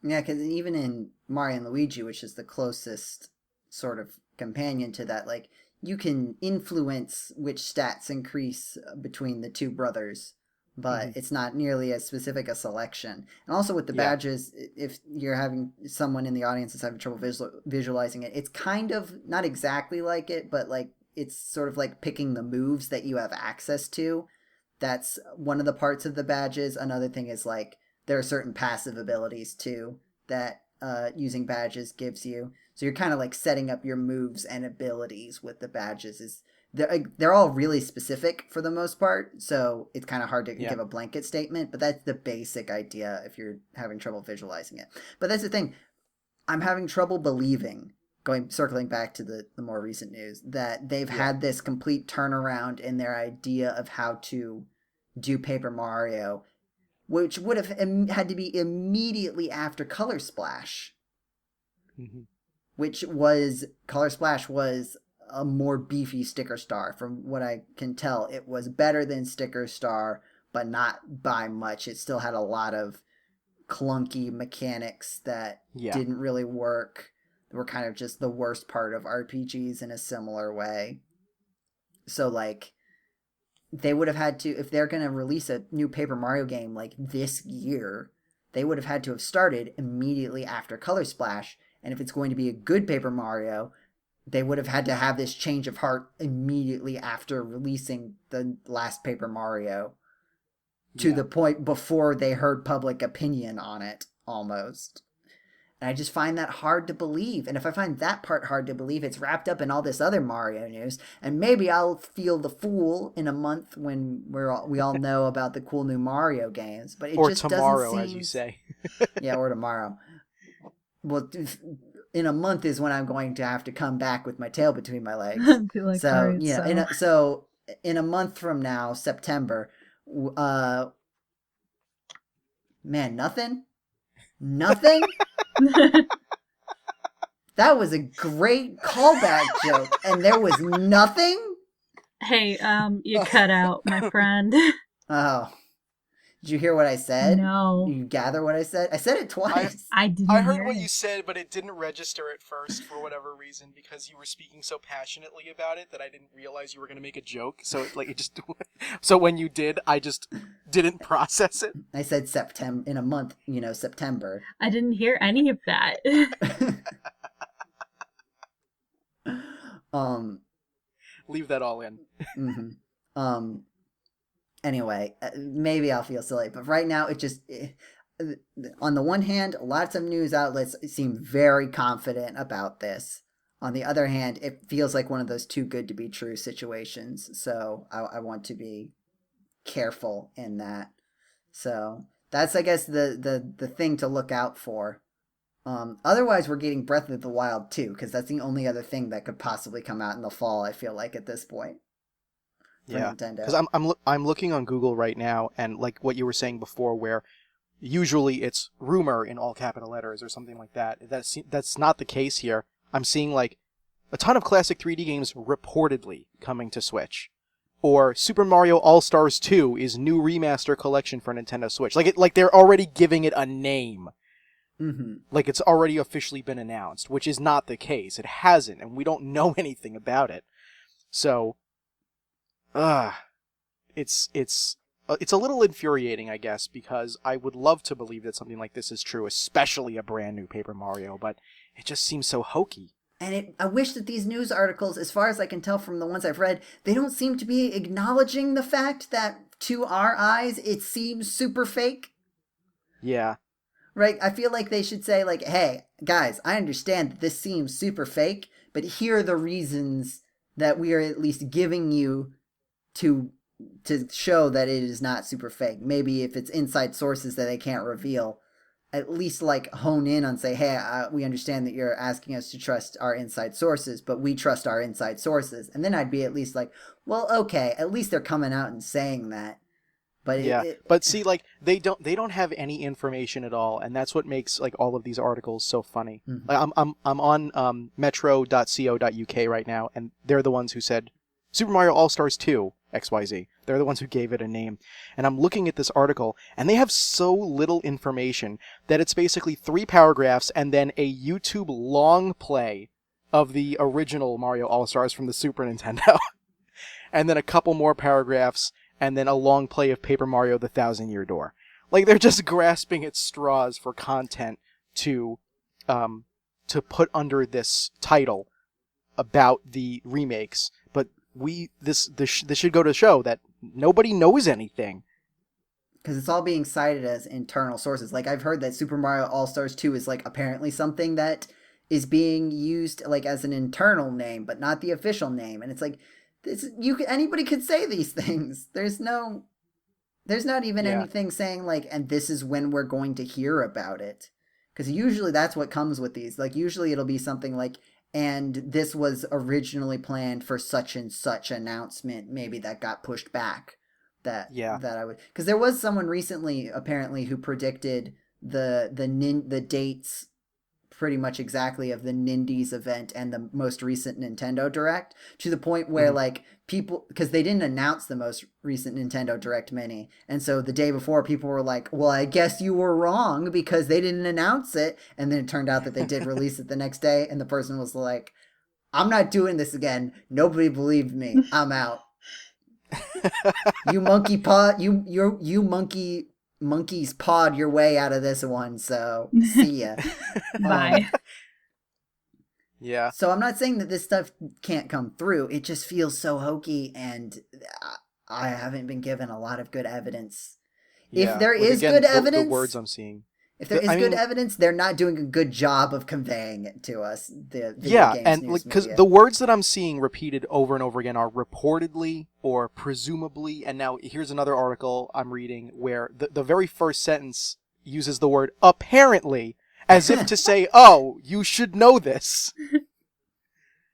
Yeah, because even in Mario and Luigi, which is the closest sort of companion to that, like, you can influence which stats increase between the two brothers, but it's not nearly as specific a selection. And also with the badges, if you're having someone in the audience that's having trouble visualizing it, it's kind of not exactly like it, but like it's sort of like picking the moves that you have access to. That's one of the parts of the badges. Another thing is like there are certain passive abilities too that using badges gives you. So you're kind of like setting up your moves and abilities with the badges. They're all really specific for the most part, so it's kind of hard to give a blanket statement, but that's the basic idea if you're having trouble visualizing it. But that's the thing. I'm having trouble believing, circling back to the more recent news, that they've had this complete turnaround in their idea of how to do Paper Mario, which would have had to be immediately after Color Splash. Which was, Color Splash was a more beefy Sticker Star. From what I can tell, it was better than Sticker Star, but not by much. It still had a lot of clunky mechanics that didn't really work. They were kind of just the worst part of RPGs in a similar way. So, like, they would have had to, if they're going to release a new Paper Mario game, like, this year, they would have had to have started immediately after Color Splash. And if it's going to be a good Paper Mario, they would have had to have this change of heart immediately after releasing the last Paper Mario to the point before they heard public opinion on it, almost. And I just find that hard to believe. And if I find that part hard to believe, it's wrapped up in all this other Mario news. And maybe I'll feel the fool in a month when we all know about the cool new Mario games. But it or just tomorrow, doesn't seem... as you say. Yeah, or tomorrow. Well, in a month is when I'm going to have to come back with my tail between my legs. Like, so, right, yeah, so in a month from now, September, man, nothing? Nothing? That was a great callback joke, and there was nothing? Hey, you cut out, my friend. Oh. Did you hear what I said? No. Did you gather what I said? I said it twice. I didn't I heard hear what it. you said, but it didn't register at first for whatever reason because you were speaking so passionately about it that I didn't realize you were going to make a joke. So it just so when you did, I just didn't process it. I said September in a month, September. I didn't hear any of that. Leave that all in. Anyway, maybe I'll feel silly, but right now it just, on the one hand, lots of news outlets seem very confident about this. On the other hand, it feels like one of those too good to be true situations. So I want to be careful in that. So that's, I guess, the thing to look out for. Otherwise, we're getting Breath of the Wild 2, because that's the only other thing that could possibly come out in the fall, I feel like, at this point. Yeah, Nintendo. because I'm looking on Google right now, and like what you were saying before, where usually it's rumor in all capital letters or something like that. That's not the case here. I'm seeing like a ton of classic 3D games reportedly coming to Switch, or Super Mario All-Stars 2 is new remaster collection for Nintendo Switch. Like they're already giving it a name. Like it's already officially been announced, which is not the case. It hasn't, and we don't know anything about it. So. It's a little infuriating, I guess, because I would love to believe that something like this is true, especially a brand new Paper Mario, but it just seems so hokey. And I wish that these news articles, as far as I can tell from the ones I've read, they don't seem to be acknowledging the fact that to our eyes, it seems super fake. Yeah. Right? I feel like they should say, like, hey, guys, I understand that this seems super fake, but here are the reasons that we are at least giving you to show that it is not super fake. Maybe if it's inside sources that they can't reveal, at least like hone in on say, hey, we understand that you're asking us to trust our inside sources, but we trust our inside sources. And then I'd be at least like, well, okay, at least they're coming out and saying that. But Yeah, but see, like they don't have any information at all, and that's what makes like all of these articles so funny. Mhm. Like I'm on metro.co.uk right now, and they're the ones who said Super Mario All Stars 2 XYZ. They're the ones who gave it a name, and I'm looking at this article, and they have so little information that it's basically 3 paragraphs and then a YouTube long play of the original Mario All Stars from the Super Nintendo, and then a couple more paragraphs and then a long play of Paper Mario: The Thousand-Year Door. Like, they're just grasping at straws for content to put under this title about the remakes. But this should go to show that nobody knows anything. Because it's all being cited as internal sources. Like, I've heard that Super Mario All-Stars 2 is, like, apparently something that is being used, like, as an internal name, but not the official name. And it's like, anybody could say these things. There's not even Yeah. anything saying like, and this is when we're going to hear about it, because usually that's what comes with these. Like usually it'll be something like, and this was originally planned for such and such announcement, maybe that got pushed back. Yeah. That I would, because there was someone recently apparently who predicted the dates pretty much exactly of the Nindies event and the most recent Nintendo Direct, to the point where like people, because they didn't announce the most recent Nintendo Direct Mini, and so the day before people were like, well, I guess you were wrong because they didn't announce it, and then it turned out that they did release it the next day, and the person was like, I'm not doing this again, nobody believed me, I'm out. You monkey pod, you monkeys pod your way out of this one, so see ya. Bye. Yeah. So I'm not saying that this stuff can't come through. It just feels so hokey, and I haven't been given a lot of good evidence. Yeah. If there Like, is again, good evidence, the words I'm seeing. if there is good evidence, they're not doing a good job of conveying it to us. The video games and news like because media. the words that I'm seeing repeated over and over again are reportedly or presumably, and now here's another article I'm reading where the very first sentence uses the word apparently as if to say, oh, you should know this.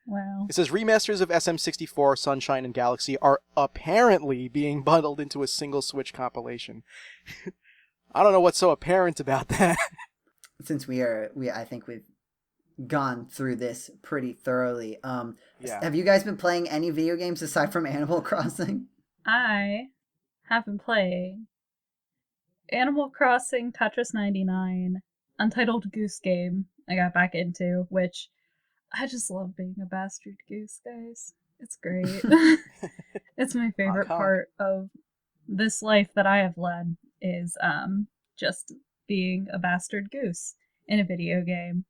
Wow. It says remasters of SM64, Sunshine, and Galaxy are apparently being bundled into a single Switch compilation. I don't know what's so apparent about that. Since I think we've gone through this pretty thoroughly. Yeah. Have you guys been playing any video games aside from Animal Crossing? I have been playing Animal Crossing, Tetris 99, Untitled Goose Game I got back into, which I just love being a bastard goose, guys. It's great. It's my favorite part of this life that I have led is just being a bastard goose in a video game.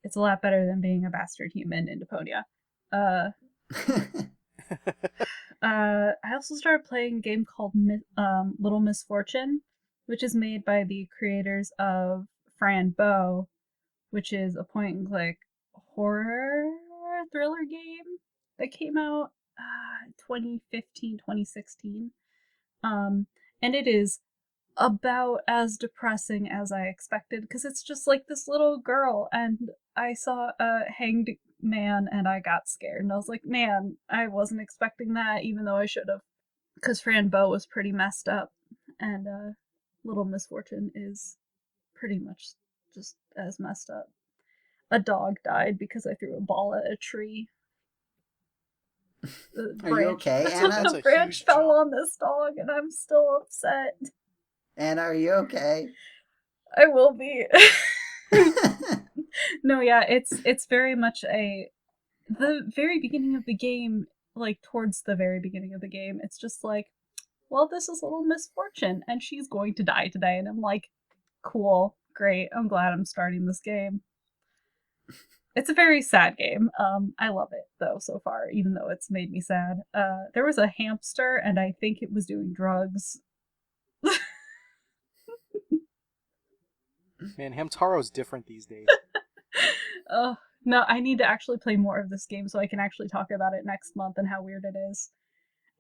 It's a lot better than being a bastard human in Deponia. I also started playing a game called Little Misfortune, which is made by the creators of Fran Bow, which is a point and click horror thriller game that came out 2015, 2016. And it is about as depressing as I expected, because it's just like this little girl, and I saw a hanged man and I got scared, and I was like, man, I wasn't expecting that, even though I should have, because Fran Bow was pretty messed up, and Little Misfortune is pretty much just as messed up. A dog died because I threw a ball at a tree. Are you okay, Anna? A branch fell on this dog, and I'm still upset. Anna, are you okay? I will be. No, yeah, it's very much the very beginning of the game, like towards the very beginning of the game, it's just like, well, this is Little Misfortune, and she's going to die today, and I'm like, cool, great, I'm glad I'm starting this game. It's a very sad game. I love it though so far, even though it's made me sad. There was a hamster, and I think it was doing drugs. Man, Hamtaro's different these days. Oh no, I need to actually play more of this game so I can actually talk about it next month and how weird it is.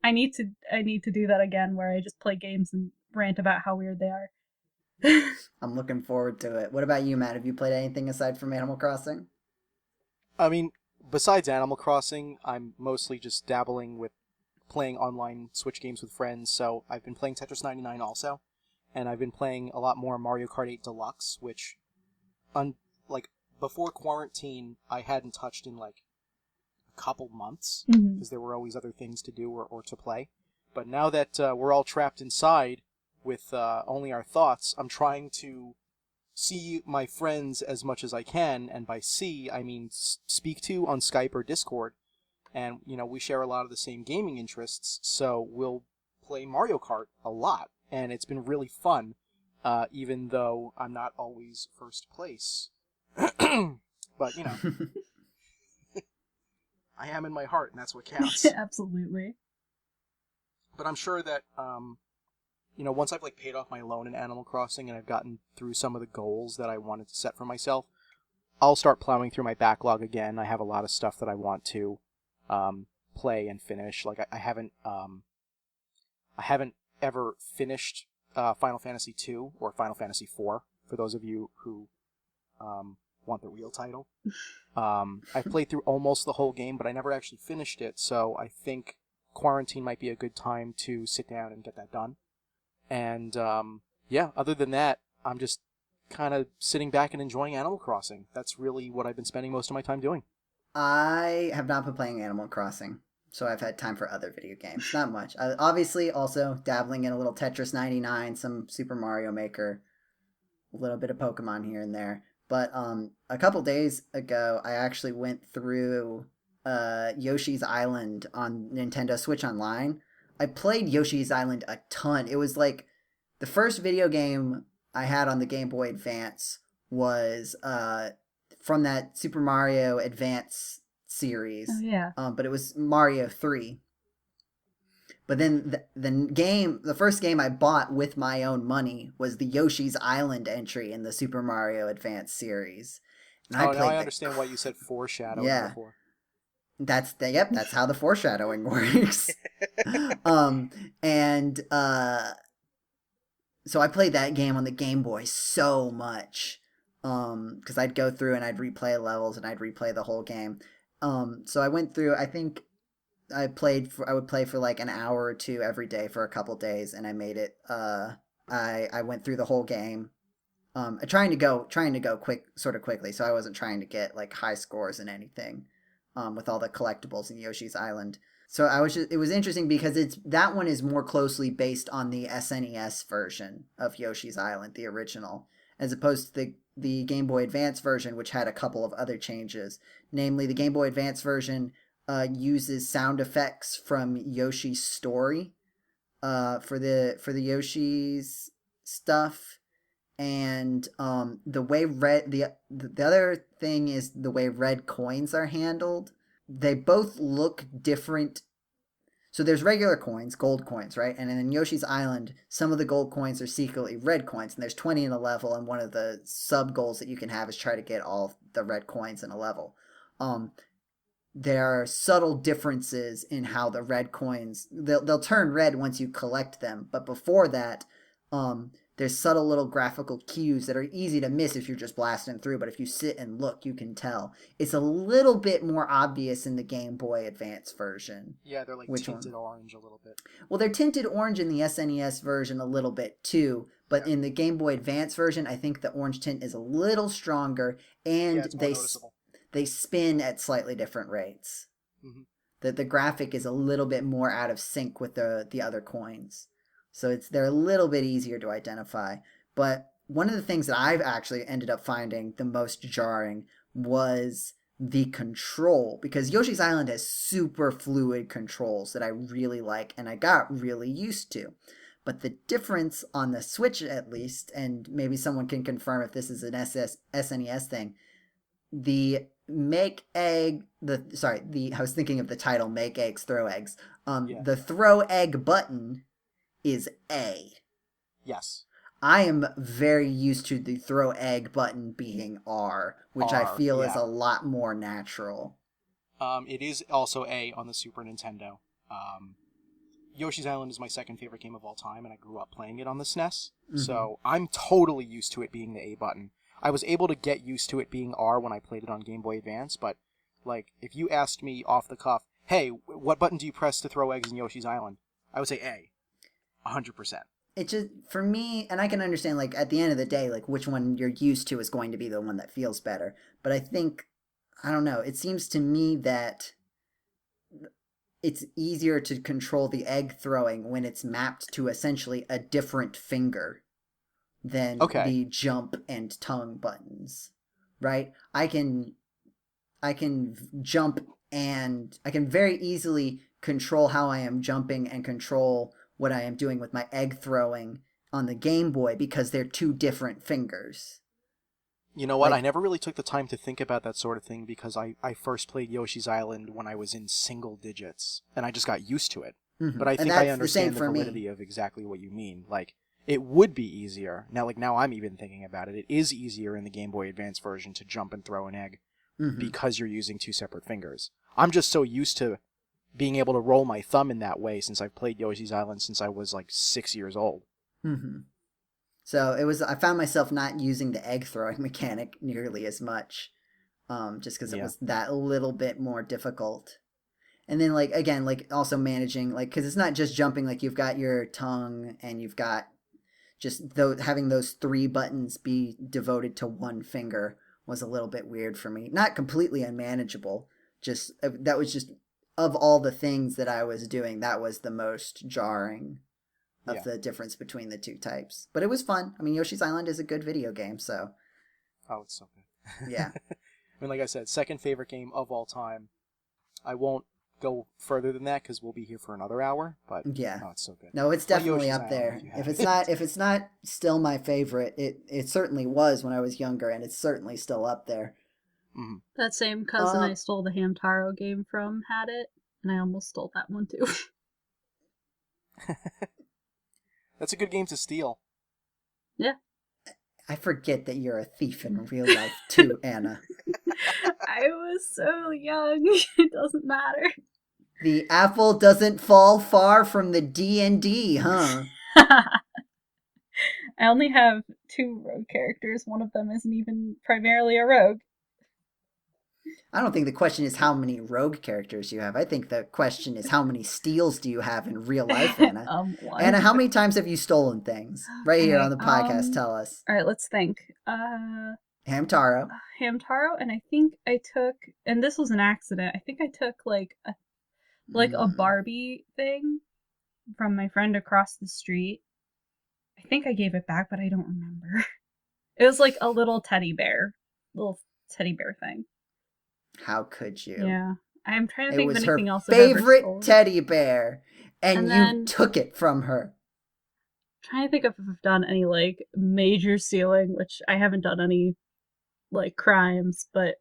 I need to do that again where I just play games and rant about how weird they are. I'm looking forward to it. What about you, Matt? Have you played anything aside from Animal Crossing? I mean, besides Animal Crossing, I'm mostly just dabbling with playing online Switch games with friends, so I've been playing Tetris 99 also, and I've been playing a lot more Mario Kart 8 Deluxe, which, like, before quarantine, I hadn't touched in, like, a couple months, because there were always other things to do or to play. But now that we're all trapped inside with only our thoughts, I'm trying to see my friends as much as I can, and by see, I mean speak to on Skype or Discord, and, we share a lot of the same gaming interests, so we'll play Mario Kart a lot, and it's been really fun, even though I'm not always first place. But, I am in my heart, and that's what counts. Absolutely. But I'm sure that, once I've, paid off my loan in Animal Crossing and I've gotten through some of the goals that I wanted to set for myself, I'll start plowing through my backlog again. I have a lot of stuff that I want to play and finish. I haven't ever finished Final Fantasy II or Final Fantasy IV, for those of you who want the real title. I've played through almost the whole game, but I never actually finished it, so I think quarantine might be a good time to sit down and get that done. And, other than that, I'm just kind of sitting back and enjoying Animal Crossing. That's really what I've been spending most of my time doing. I have not been playing Animal Crossing, so I've had time for other video games. Not much. Obviously, also dabbling in a little Tetris 99, some Super Mario Maker, a little bit of Pokemon here and there. But a couple days ago, I actually went through Yoshi's Island on Nintendo Switch Online. I played Yoshi's Island a ton. It was like the first video game I had on the Game Boy Advance was from that Super Mario Advance series. Oh yeah. But it was Mario 3. But then the first game I bought with my own money was the Yoshi's Island entry in the Super Mario Advance series. And now I understand why you said foreshadowing before. That's how the foreshadowing works. So I played that game on the Game Boy so much. Because I'd go through and I'd replay levels and I'd replay the whole game. So I went through, I think I would play for like an hour or two every day for a couple days, and I made it. I went through the whole game. Trying to go quickly, so I wasn't trying to get like high scores and anything. With all the collectibles in Yoshi's Island. So it was interesting because that one is more closely based on the SNES version of Yoshi's Island, the original, as opposed to the Game Boy Advance version, which had a couple of other changes. Namely, the Game Boy Advance version uses sound effects from Yoshi's story for the Yoshi's stuff. And the way the other thing is the way red coins are handled. They both look different. So there's regular coins, gold coins, right? And in Yoshi's Island, some of the gold coins are secretly red coins, and there's 20 in a level, and one of the sub goals that you can have is try to get all the red coins in a level. There are subtle differences in how the red coins they'll turn red once you collect them, but before that, there's subtle little graphical cues that are easy to miss if you're just blasting through, but if you sit and look, you can tell. It's a little bit more obvious in the Game Boy Advance version. Yeah, they're tinted orange a little bit. Well, they're tinted orange in the SNES version a little bit too, but in the Game Boy Advance version, I think the orange tint is a little stronger, and it's more noticeable. They spin at slightly different rates. Mm-hmm. The graphic is a little bit more out of sync with the other coins. So they're a little bit easier to identify. But one of the things that I've actually ended up finding the most jarring was the control. Because Yoshi's Island has super fluid controls that I really like and I got really used to. But the difference on the Switch, at least, and maybe someone can confirm if this is an SNES thing, the make egg the I was thinking of the title, make eggs throw eggs. Yeah. The throw egg button is A. Yes. I am very used to the throw egg button being R, which I feel is Yeah. a lot more natural. It is also A on the Super Nintendo. Yoshi's Island is my second favorite game of all time, and I grew up playing it on the SNES, so I'm totally used to it being the A button. I was able to get used to it being R when I played it on Game Boy Advance, but, like, if you asked me off the cuff, hey, what button do you press to throw eggs in Yoshi's Island? I would say A. 100%. It just, for me, and I can understand, like, at the end of the day, like, which one you're used to is going to be the one that feels better. But I think, I don't know, it seems to me that it's easier to control the egg throwing when it's mapped to essentially a different finger than the jump and tongue buttons, right? I can jump, and I can very easily control how I am jumping and control what I am doing with my egg throwing on the Game Boy because they're two different fingers. You know what? I never really took the time to think about that sort of thing because I first played Yoshi's Island when I was in single digits, and I just got used to it. Mm-hmm. But I think I understand the validity of exactly what you mean. Like, it would be easier. Now I'm even thinking about it. It is easier in the Game Boy Advance version to jump and throw an egg because you're using two separate fingers. I'm just so used to being able to roll my thumb in that way since I've played Yoshi's Island since I was like 6 years old. Mm-hmm. So I found myself not using the egg throwing mechanic nearly as much, just because it was that little bit more difficult. And then, like, again, like, also managing, like, because it's not just jumping, like, you've got your tongue and you've got just having those three buttons be devoted to one finger was a little bit weird for me. Not completely unmanageable, just, that was just, of all the things that I was doing, that was the most jarring of the difference between the two types. But it was fun. I mean, Yoshi's Island is a good video game, so. Oh, it's so good. Yeah. I mean, like I said, second favorite game of all time. I won't go further than that because we'll be here for another hour, but yeah. No, it's so good. No, it's definitely up there. If it's not still my favorite, it certainly was when I was younger, and it's certainly still up there. Mm-hmm. That same cousin I stole the Hamtaro game from had it, and I almost stole that one too. That's a good game to steal. Yeah. I forget that you're a thief in real life too, Anna. I was so young. It doesn't matter. The apple doesn't fall far from the D&D, huh? I only have 2 rogue characters. One of them isn't even primarily a rogue. I don't think the question is how many rogue characters you have. I think the question is how many steals do you have in real life, Anna? Anna, how many times have you stolen things? Right here on the podcast, tell us. All right, let's think. Hamtaro, and I think I took, and this was an accident, I think I took like a Barbie thing from my friend across the street. I think I gave it back, but I don't remember. It was like a little teddy bear thing. How could you? Yeah. I'm trying to think of anything else. It was her favorite teddy bear, and you took it from her. I'm trying to think if I've done any, like, major stealing, which I haven't done any, like, crimes, but,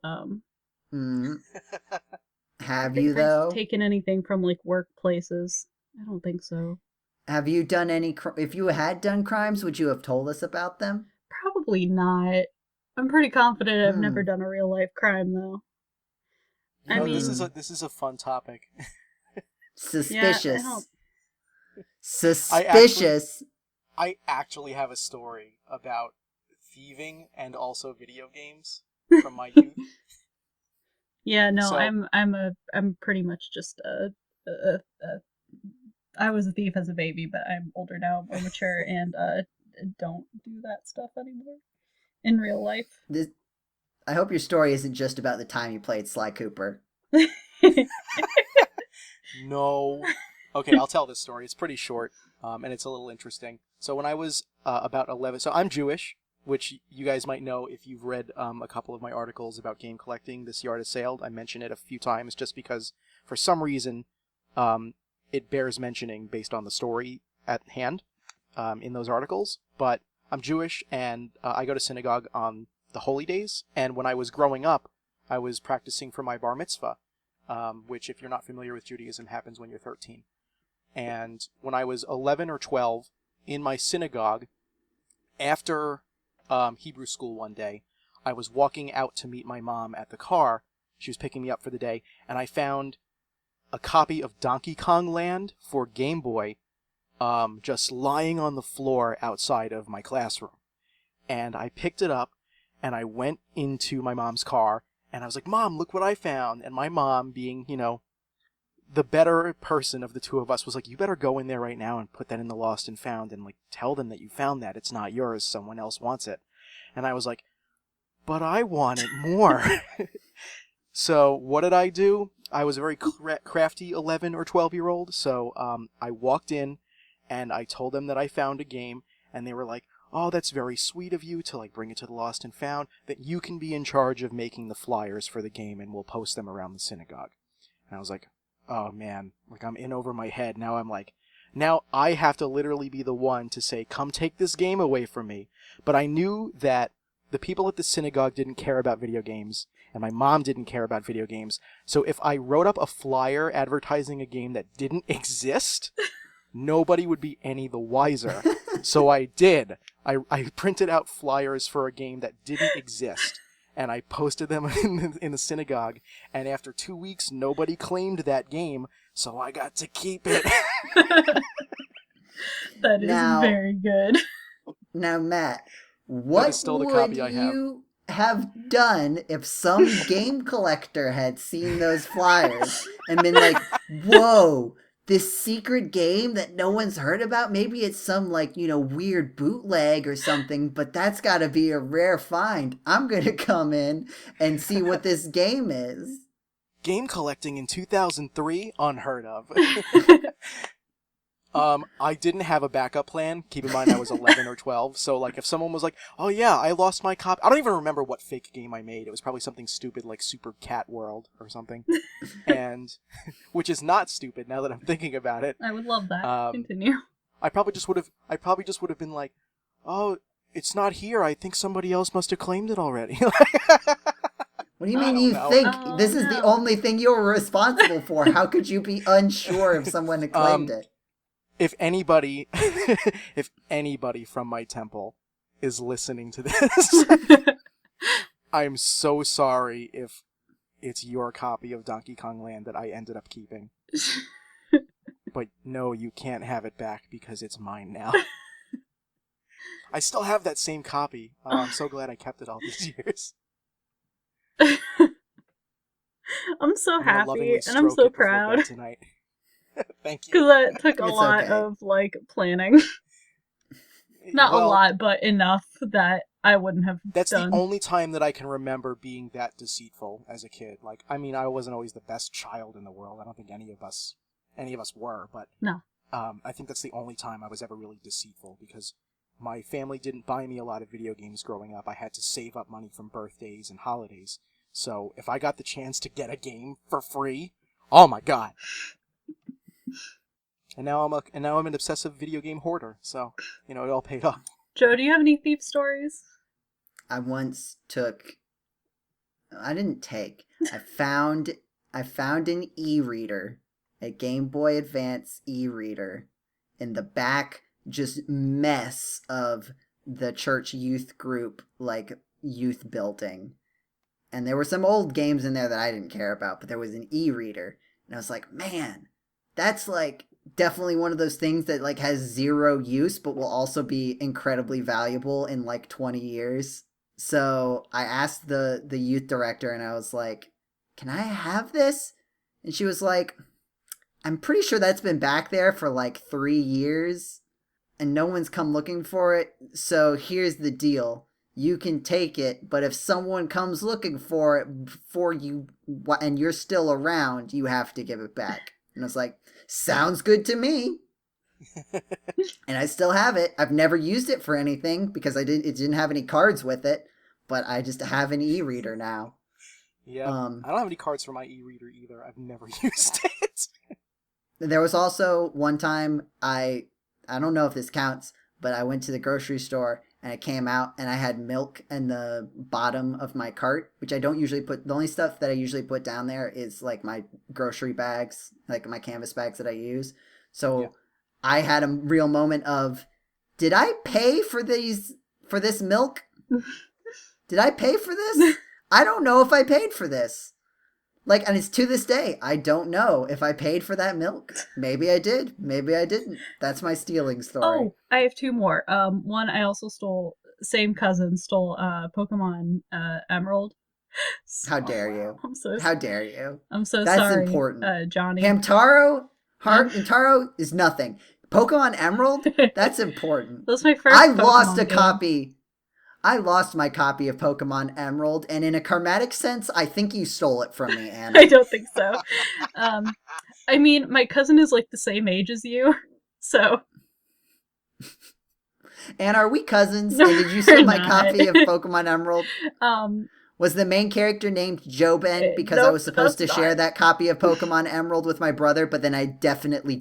Have you, though? Taken anything from, like, workplaces? I don't think so. Have you done any... If you had done crimes, would you have told us about them? Probably not. I'm pretty confident I've never done a real-life crime, though. You know, this is a fun topic. Suspicious. Yeah, Suspicious. I actually have a story about thieving and also video games from my youth. Yeah, no, so, I'm pretty much just I was a thief as a baby, but I'm older now, more mature, and don't do that stuff anymore in real life. I hope your story isn't just about the time you played Sly Cooper. No. Okay, I'll tell this story. It's pretty short, and it's a little interesting. So when I was about 11, so I'm Jewish, which you guys might know if you've read a couple of my articles about game collecting, This Yard Has Sailed. I mention it a few times just because, for some reason, it bears mentioning based on the story at hand in those articles. But I'm Jewish, and I go to synagogue on the holy days, and when I was growing up, I was practicing for my bar mitzvah, which, if you're not familiar with Judaism, happens when you're 13. And when I was 11 or 12, in my synagogue, after Hebrew school one day, I was walking out to meet my mom at the car. She was picking me up for the day, and I found a copy of Donkey Kong Land for Game Boy just lying on the floor outside of my classroom. And I picked it up, and I went into my mom's car, and I was like, Mom, look what I found. And my mom, being, the better person of the two of us, was like, you better go in there right now and put that in the lost and found and, like, tell them that you found that. It's not yours. Someone else wants it. And I was like, but I want it more. So what did I do? I was a very crafty 11 or 12-year-old. So I walked in and I told them that I found a game, and they were like, oh, that's very sweet of you to, like, bring it to the lost and found, that you can be in charge of making the flyers for the game and we'll post them around the synagogue. And I was like, oh man, like, I'm in over my head. Now I'm like, now I have to literally be the one to say, come take this game away from me. But I knew that the people at the synagogue didn't care about video games, and my mom didn't care about video games. So if I wrote up a flyer advertising a game that didn't exist, nobody would be any the wiser. So I did. I printed out flyers for a game that didn't exist, and I posted them in the synagogue, and after 2 weeks, nobody claimed that game, so I got to keep it. That is very good. Now, Matt, what would you have done if some game collector had seen those flyers and been like, whoa, this secret game that no one's heard about? Maybe it's some, like, weird bootleg or something, but that's got to be a rare find. I'm going to come in and see what this game is. Game collecting in 2003? Unheard of. I didn't have a backup plan. Keep in mind I was 11 or 12, so, like, if someone was like, oh yeah, I lost my copy. I don't even remember what fake game I made. It was probably something stupid like Super Cat World or something. And, which is not stupid now that I'm thinking about it. I would love that. Continue. I probably just would have been like, oh, it's not here. I think somebody else must have claimed it already. What do you mean you think? This is the only thing you're responsible for. How could you be unsure if someone had claimed it? If anybody from my temple is listening to this, I'm so sorry if it's your copy of Donkey Kong Land that I ended up keeping. But no, you can't have it back because it's mine now. I still have that same copy. Oh, I'm so glad I kept it all these years. I'm so happy and I'm so proud. Tonight. Thank you. Because that took a lot of, like, planning. Not a lot, but enough that I wouldn't have That's done. the only time that I can remember being that deceitful as a kid. Like, I mean, I wasn't always the best child in the world. I don't think any of us were, but no. I think that's the only time I was ever really deceitful, because my family didn't buy me a lot of video games growing up. I had to save up money from birthdays and holidays. So if I got the chance to get a game for free, oh my god. And now I'm an obsessive video game hoarder, so, it all paid off. Joe, do you have any thief stories? I found an e-reader, a Game Boy Advance e-reader, in the back just mess of the church youth group, like, youth building. And there were some old games in there that I didn't care about, but there was an e-reader. And I was like, man, that's, like, definitely one of those things that, like, has zero use, but will also be incredibly valuable in, like, 20 years. So I asked the youth director, and I was like, can I have this? And she was like, I'm pretty sure that's been back there for, like, 3 years, and no one's come looking for it. So here's the deal. You can take it, but if someone comes looking for it before you, and you're still around, you have to give it back. And I was like, sounds good to me. And I still have it. I've never used it for anything because it didn't have any cards with it, but I just have an e-reader now. Yeah, I don't have any cards for my e-reader either. I've never used it. There was also one time, I don't know if this counts, but I went to the grocery store and it came out, and I had milk in the bottom of my cart, which I don't usually put. The only stuff that I usually put down there is like my grocery bags, like my canvas bags that I use. So I had a real moment of, did I pay for this milk? Did I pay for this? I don't know if I paid for this. Like, and it's to this day, I don't know if I paid for that milk. Maybe I did. Maybe I didn't. That's my stealing story. Oh, I have two more. One I also stole. Same cousin stole Pokemon Emerald. How dare you? I'm so. How dare you? I'm so That's sorry. That's important. Johnny. Hamtaro is nothing. Pokemon Emerald. That's important. That was my first. I Pokemon lost a game. copy. I lost my copy of Pokemon Emerald, and in a karmatic sense, I think you stole it from me, Anna. I don't think so. I mean, my cousin is like the same age as you, so. And are we cousins? No, and did you steal my not. copy of Pokemon Emerald? Was the main character named Joben because I was supposed to share that copy of Pokemon Emerald with my brother, but then I definitely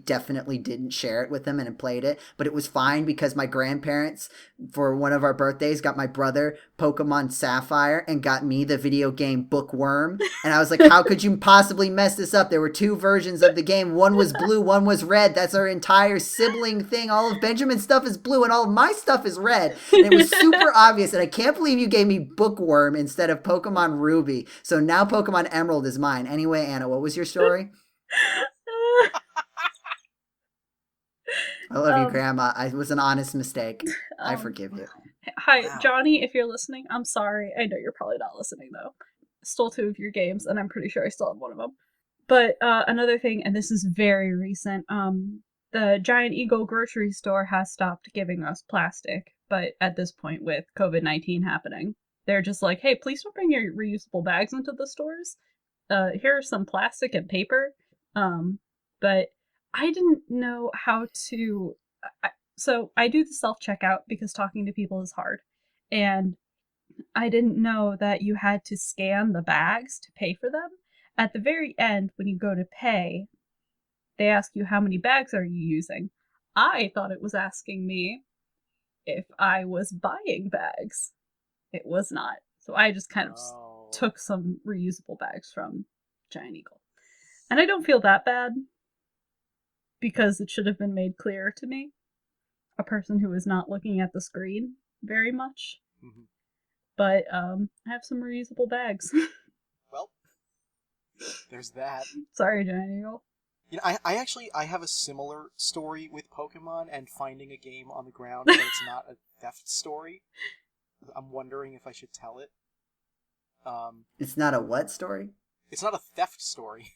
didn't share it with him and played it. But it was fine because my grandparents, for one of our birthdays, got my brother Pokemon Sapphire and got me the video game Bookworm. And I was like, how could you possibly mess this up? There were two versions of the game. One was blue, one was red. That's our entire sibling thing. All of Benjamin's stuff is blue and all of my stuff is red. And it was super obvious. And I can't believe you gave me Bookworm instead of Pokemon Ruby. So now Pokemon Emerald is mine. Anyway, Anna, what was your story? I love you, Grandma. It was an honest mistake. I forgive you. Hi, Johnny, if you're listening, I'm sorry. I know you're probably not listening, though. Stole 2 of your games, and I'm pretty sure I still have one of them. But another thing, and this is very recent, the Giant Eagle grocery store has stopped giving us plastic. But at this point, with COVID-19 happening, they're just like, hey, please don't bring your reusable bags into the stores. Here's some plastic and paper. But I didn't know how to... So I do the self-checkout because talking to people is hard. And I didn't know that you had to scan the bags to pay for them. At the very end, when you go to pay, they ask you how many bags are you using. I thought it was asking me if I was buying bags. It was not. So I just kind of took some reusable bags from Giant Eagle. And I don't feel that bad because it should have been made clearer to me. A person who is not looking at the screen very much. Mm-hmm. But I have some reusable bags. Well, there's that. Sorry, Giant Eagle. You know, I have a similar story with Pokemon and finding a game on the ground, but it's not a theft story. I'm wondering if I should tell it. It's not a what story? It's not a theft story.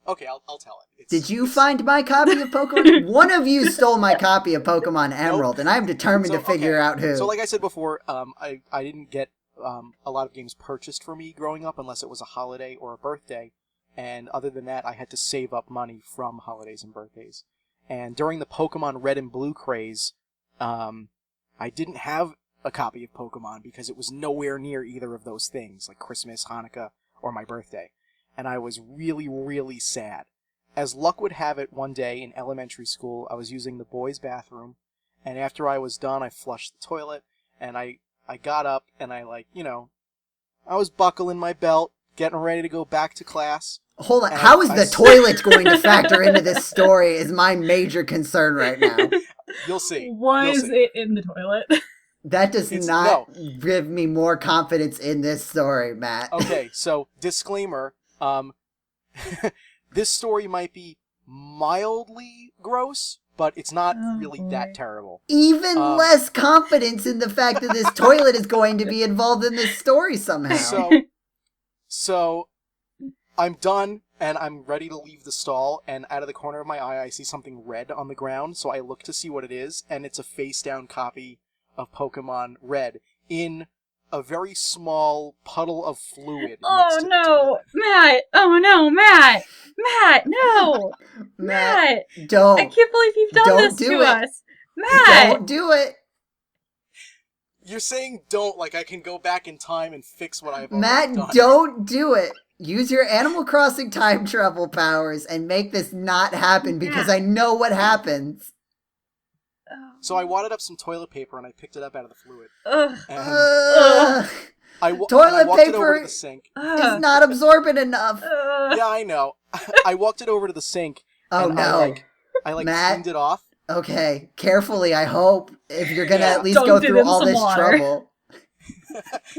Okay, I'll tell it. Did you find my copy of Pokemon? One of you stole my copy of Pokemon Emerald, and I'm determined to figure out who. So like I said before, I didn't get a lot of games purchased for me growing up unless it was a holiday or a birthday. And other than that, I had to save up money from holidays and birthdays. And during the Pokemon Red and Blue craze, I didn't have a copy of Pokemon because it was nowhere near either of those things, like Christmas, Hanukkah, or my birthday. And I was really, really sad. As luck would have it, one day in elementary school, I was using the boys' bathroom, and after I was done, I flushed the toilet, and I got up, and I was buckling my belt, getting ready to go back to class. Hold on, how is the toilet going to factor into this story is my major concern right now. You'll see. Was it in the toilet? That does not give me more confidence in this story, Matt. Okay, so disclaimer, this story might be mildly gross, but it's not really that terrible. Even less confidence in the fact that this toilet is going to be involved in this story somehow. So I'm done, and I'm ready to leave the stall, and out of the corner of my eye, I see something red on the ground, so I look to see what it is, and it's a face-down copy of Pokemon Red in a very small puddle of fluid. Oh no, Matt! Oh no, Matt! Matt, no! Matt! Don't! I can't believe you've done this to us! Matt! Don't do it! You're saying don't like I can go back in time and fix what I've already done. Matt, don't do it! Use your Animal Crossing time travel powers and make this not happen because I know what happens. So I wadded up some toilet paper and I picked it up out of the fluid. Ugh. Toilet walked paper it over to the sink. is not absorbent enough. Yeah, I know. I walked it over to the sink. Oh and no! I Matt, cleaned it off. Okay, carefully. I hope if you're gonna at least Don't go get through in all some this water. trouble.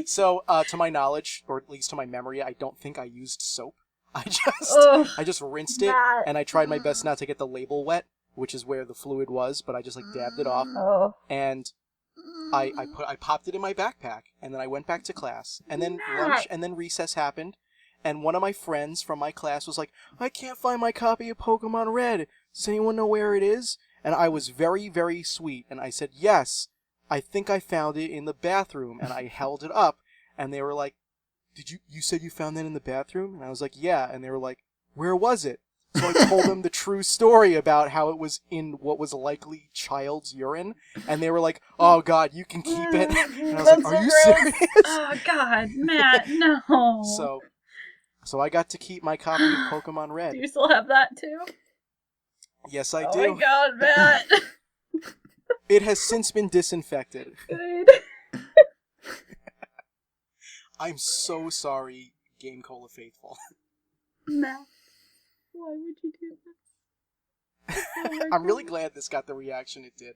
So, to my knowledge, or at least to my memory, I don't think I used soap. I just rinsed it, and I tried my best not to get the label wet, which is where the fluid was, but I just dabbed it off, and I popped it in my backpack, and then I went back to class, and then lunch, and then recess happened, and one of my friends from my class was like, I can't find my copy of Pokemon Red. Does anyone know where it is? And I was very, very sweet, and I said, yes, I think I found it in the bathroom, and I held it up, and they were like, you said you found that in the bathroom? And I was like, yeah, and they were like, where was it? So I told them the true story about how it was in what was likely child's urine, and they were like, oh god, you can keep it. And I was like, are you serious? Oh god, Matt, no. So I got to keep my copy of Pokemon Red. Do you still have that too? Yes, I do. Oh my god, Matt. It has since been disinfected. Good. I'm so sorry, GameCola faithful. Matt, why would you do this? Oh I'm really glad this got the reaction it did.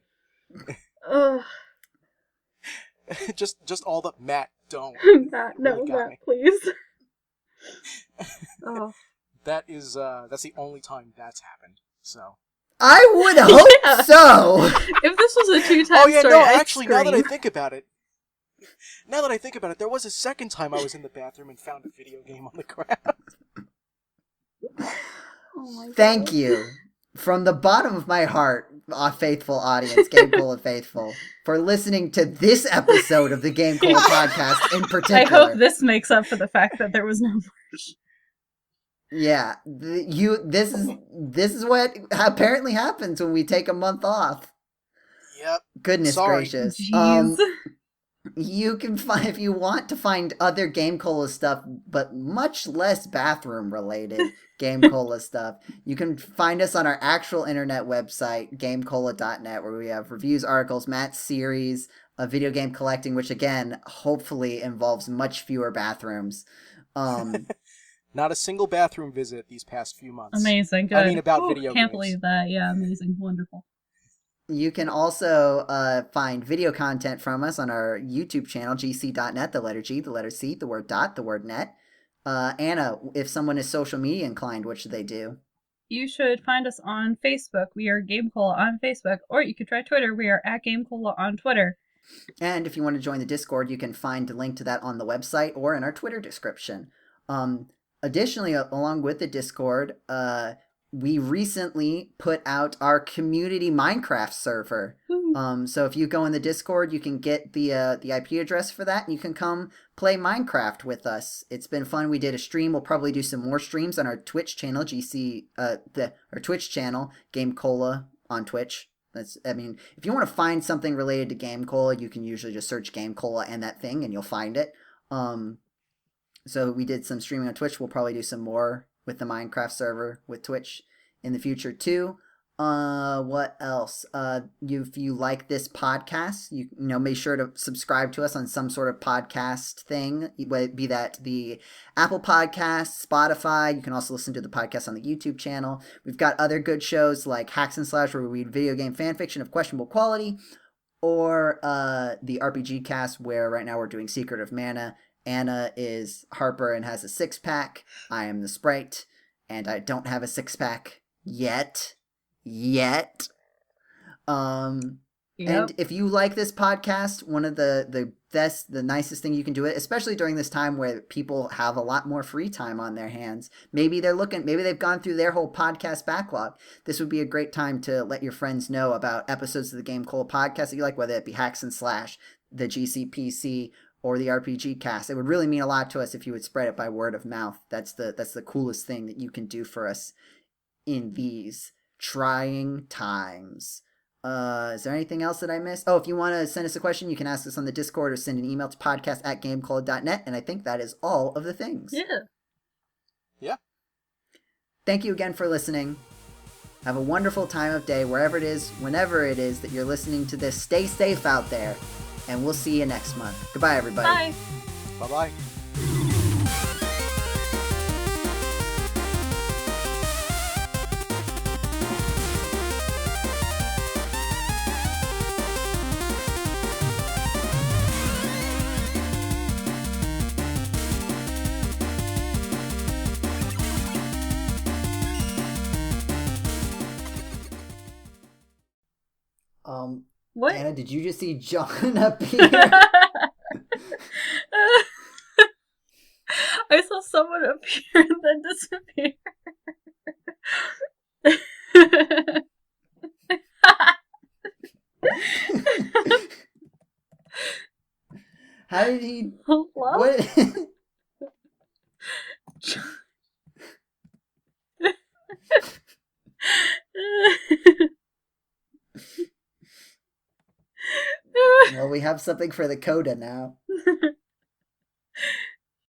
just all the Matt, don't. Matt, really no, Matt, please. That's the only time that's happened. So I would hope so. If this was a 2-time story, actually, now that I think about it, there was a second time I was in the bathroom and found a video game on the ground. Oh my God. Thank you. From the bottom of my heart, faithful audience, GameCola faithful, for listening to this episode of the GameCola podcast in particular. I hope this makes up for the fact that there was no merch. Yeah, this is what apparently happens when we take a month off. Yep. Goodness gracious. Jeez. You can find, if you want to find other GameCola stuff, but much less bathroom related GameCola stuff, you can find us on our actual internet website, GameCola.net, where we have reviews, articles, Matt's series of video game collecting, which again, hopefully involves much fewer bathrooms. Not a single bathroom visit these past few months. Amazing, good. I mean, about video Can't games. believe that. Yeah, amazing, wonderful. You can also find video content from us on our YouTube channel, GC.net, the letter G, the letter C, the word dot, the word net. Anna, if someone is social media inclined, what should they do? You should find us on Facebook. We are GameCola on Facebook. Or you could try Twitter. We are at GameCola on Twitter. And if you want to join the Discord, you can find a link to that on the website or in our Twitter description. Additionally, along with the Discord, we recently put out our community Minecraft server. So if you go in the Discord, you can get the IP address for that, and you can come play Minecraft with us. It's been fun. We did a stream. We'll probably do some more streams on our Twitch channel, our Twitch channel, GameCola on Twitch. If you want to find something related to GameCola, you can usually just search GameCola and that thing, and you'll find it. So we did some streaming on Twitch. We'll probably do some more with the Minecraft server with Twitch in the future too. What else? If you like this podcast, you make sure to subscribe to us on some sort of podcast thing, be that the Apple Podcasts, Spotify. You can also listen to the podcast on the YouTube channel. We've got other good shows like Hacks and Slash, where we read video game fan fiction of questionable quality, or the RPG Cast, where right now we're doing Secret of Mana. Anna is Harper and has a 6-pack. I am the Sprite, and I don't have a 6-pack yet. And if you like this podcast, one of the nicest thing you can do it, especially during this time where people have a lot more free time on their hands. Maybe they've gone through their whole podcast backlog. This would be a great time to let your friends know about episodes of the GameCola podcast that you like, whether it be Hacks and Slash, the GCPC, or the RPG Cast. It would really mean a lot to us if you would spread it by word of mouth. That's the coolest thing that you can do for us in these trying times. Is there anything else that I missed? Oh, if you want to send us a question, you can ask us on the Discord or send an email to podcast@gamecola.net, and I think that is all of the things. Yeah. Thank you again for listening. Have a wonderful time of day, wherever it is, whenever it is that you're listening to this. Stay safe out there, and we'll see you next month. Goodbye, everybody. Bye. Bye-bye. What? Anna, did you just see John appear? I saw someone appear and then disappear. How did he... Hello? What? Well, we have something for the coda now.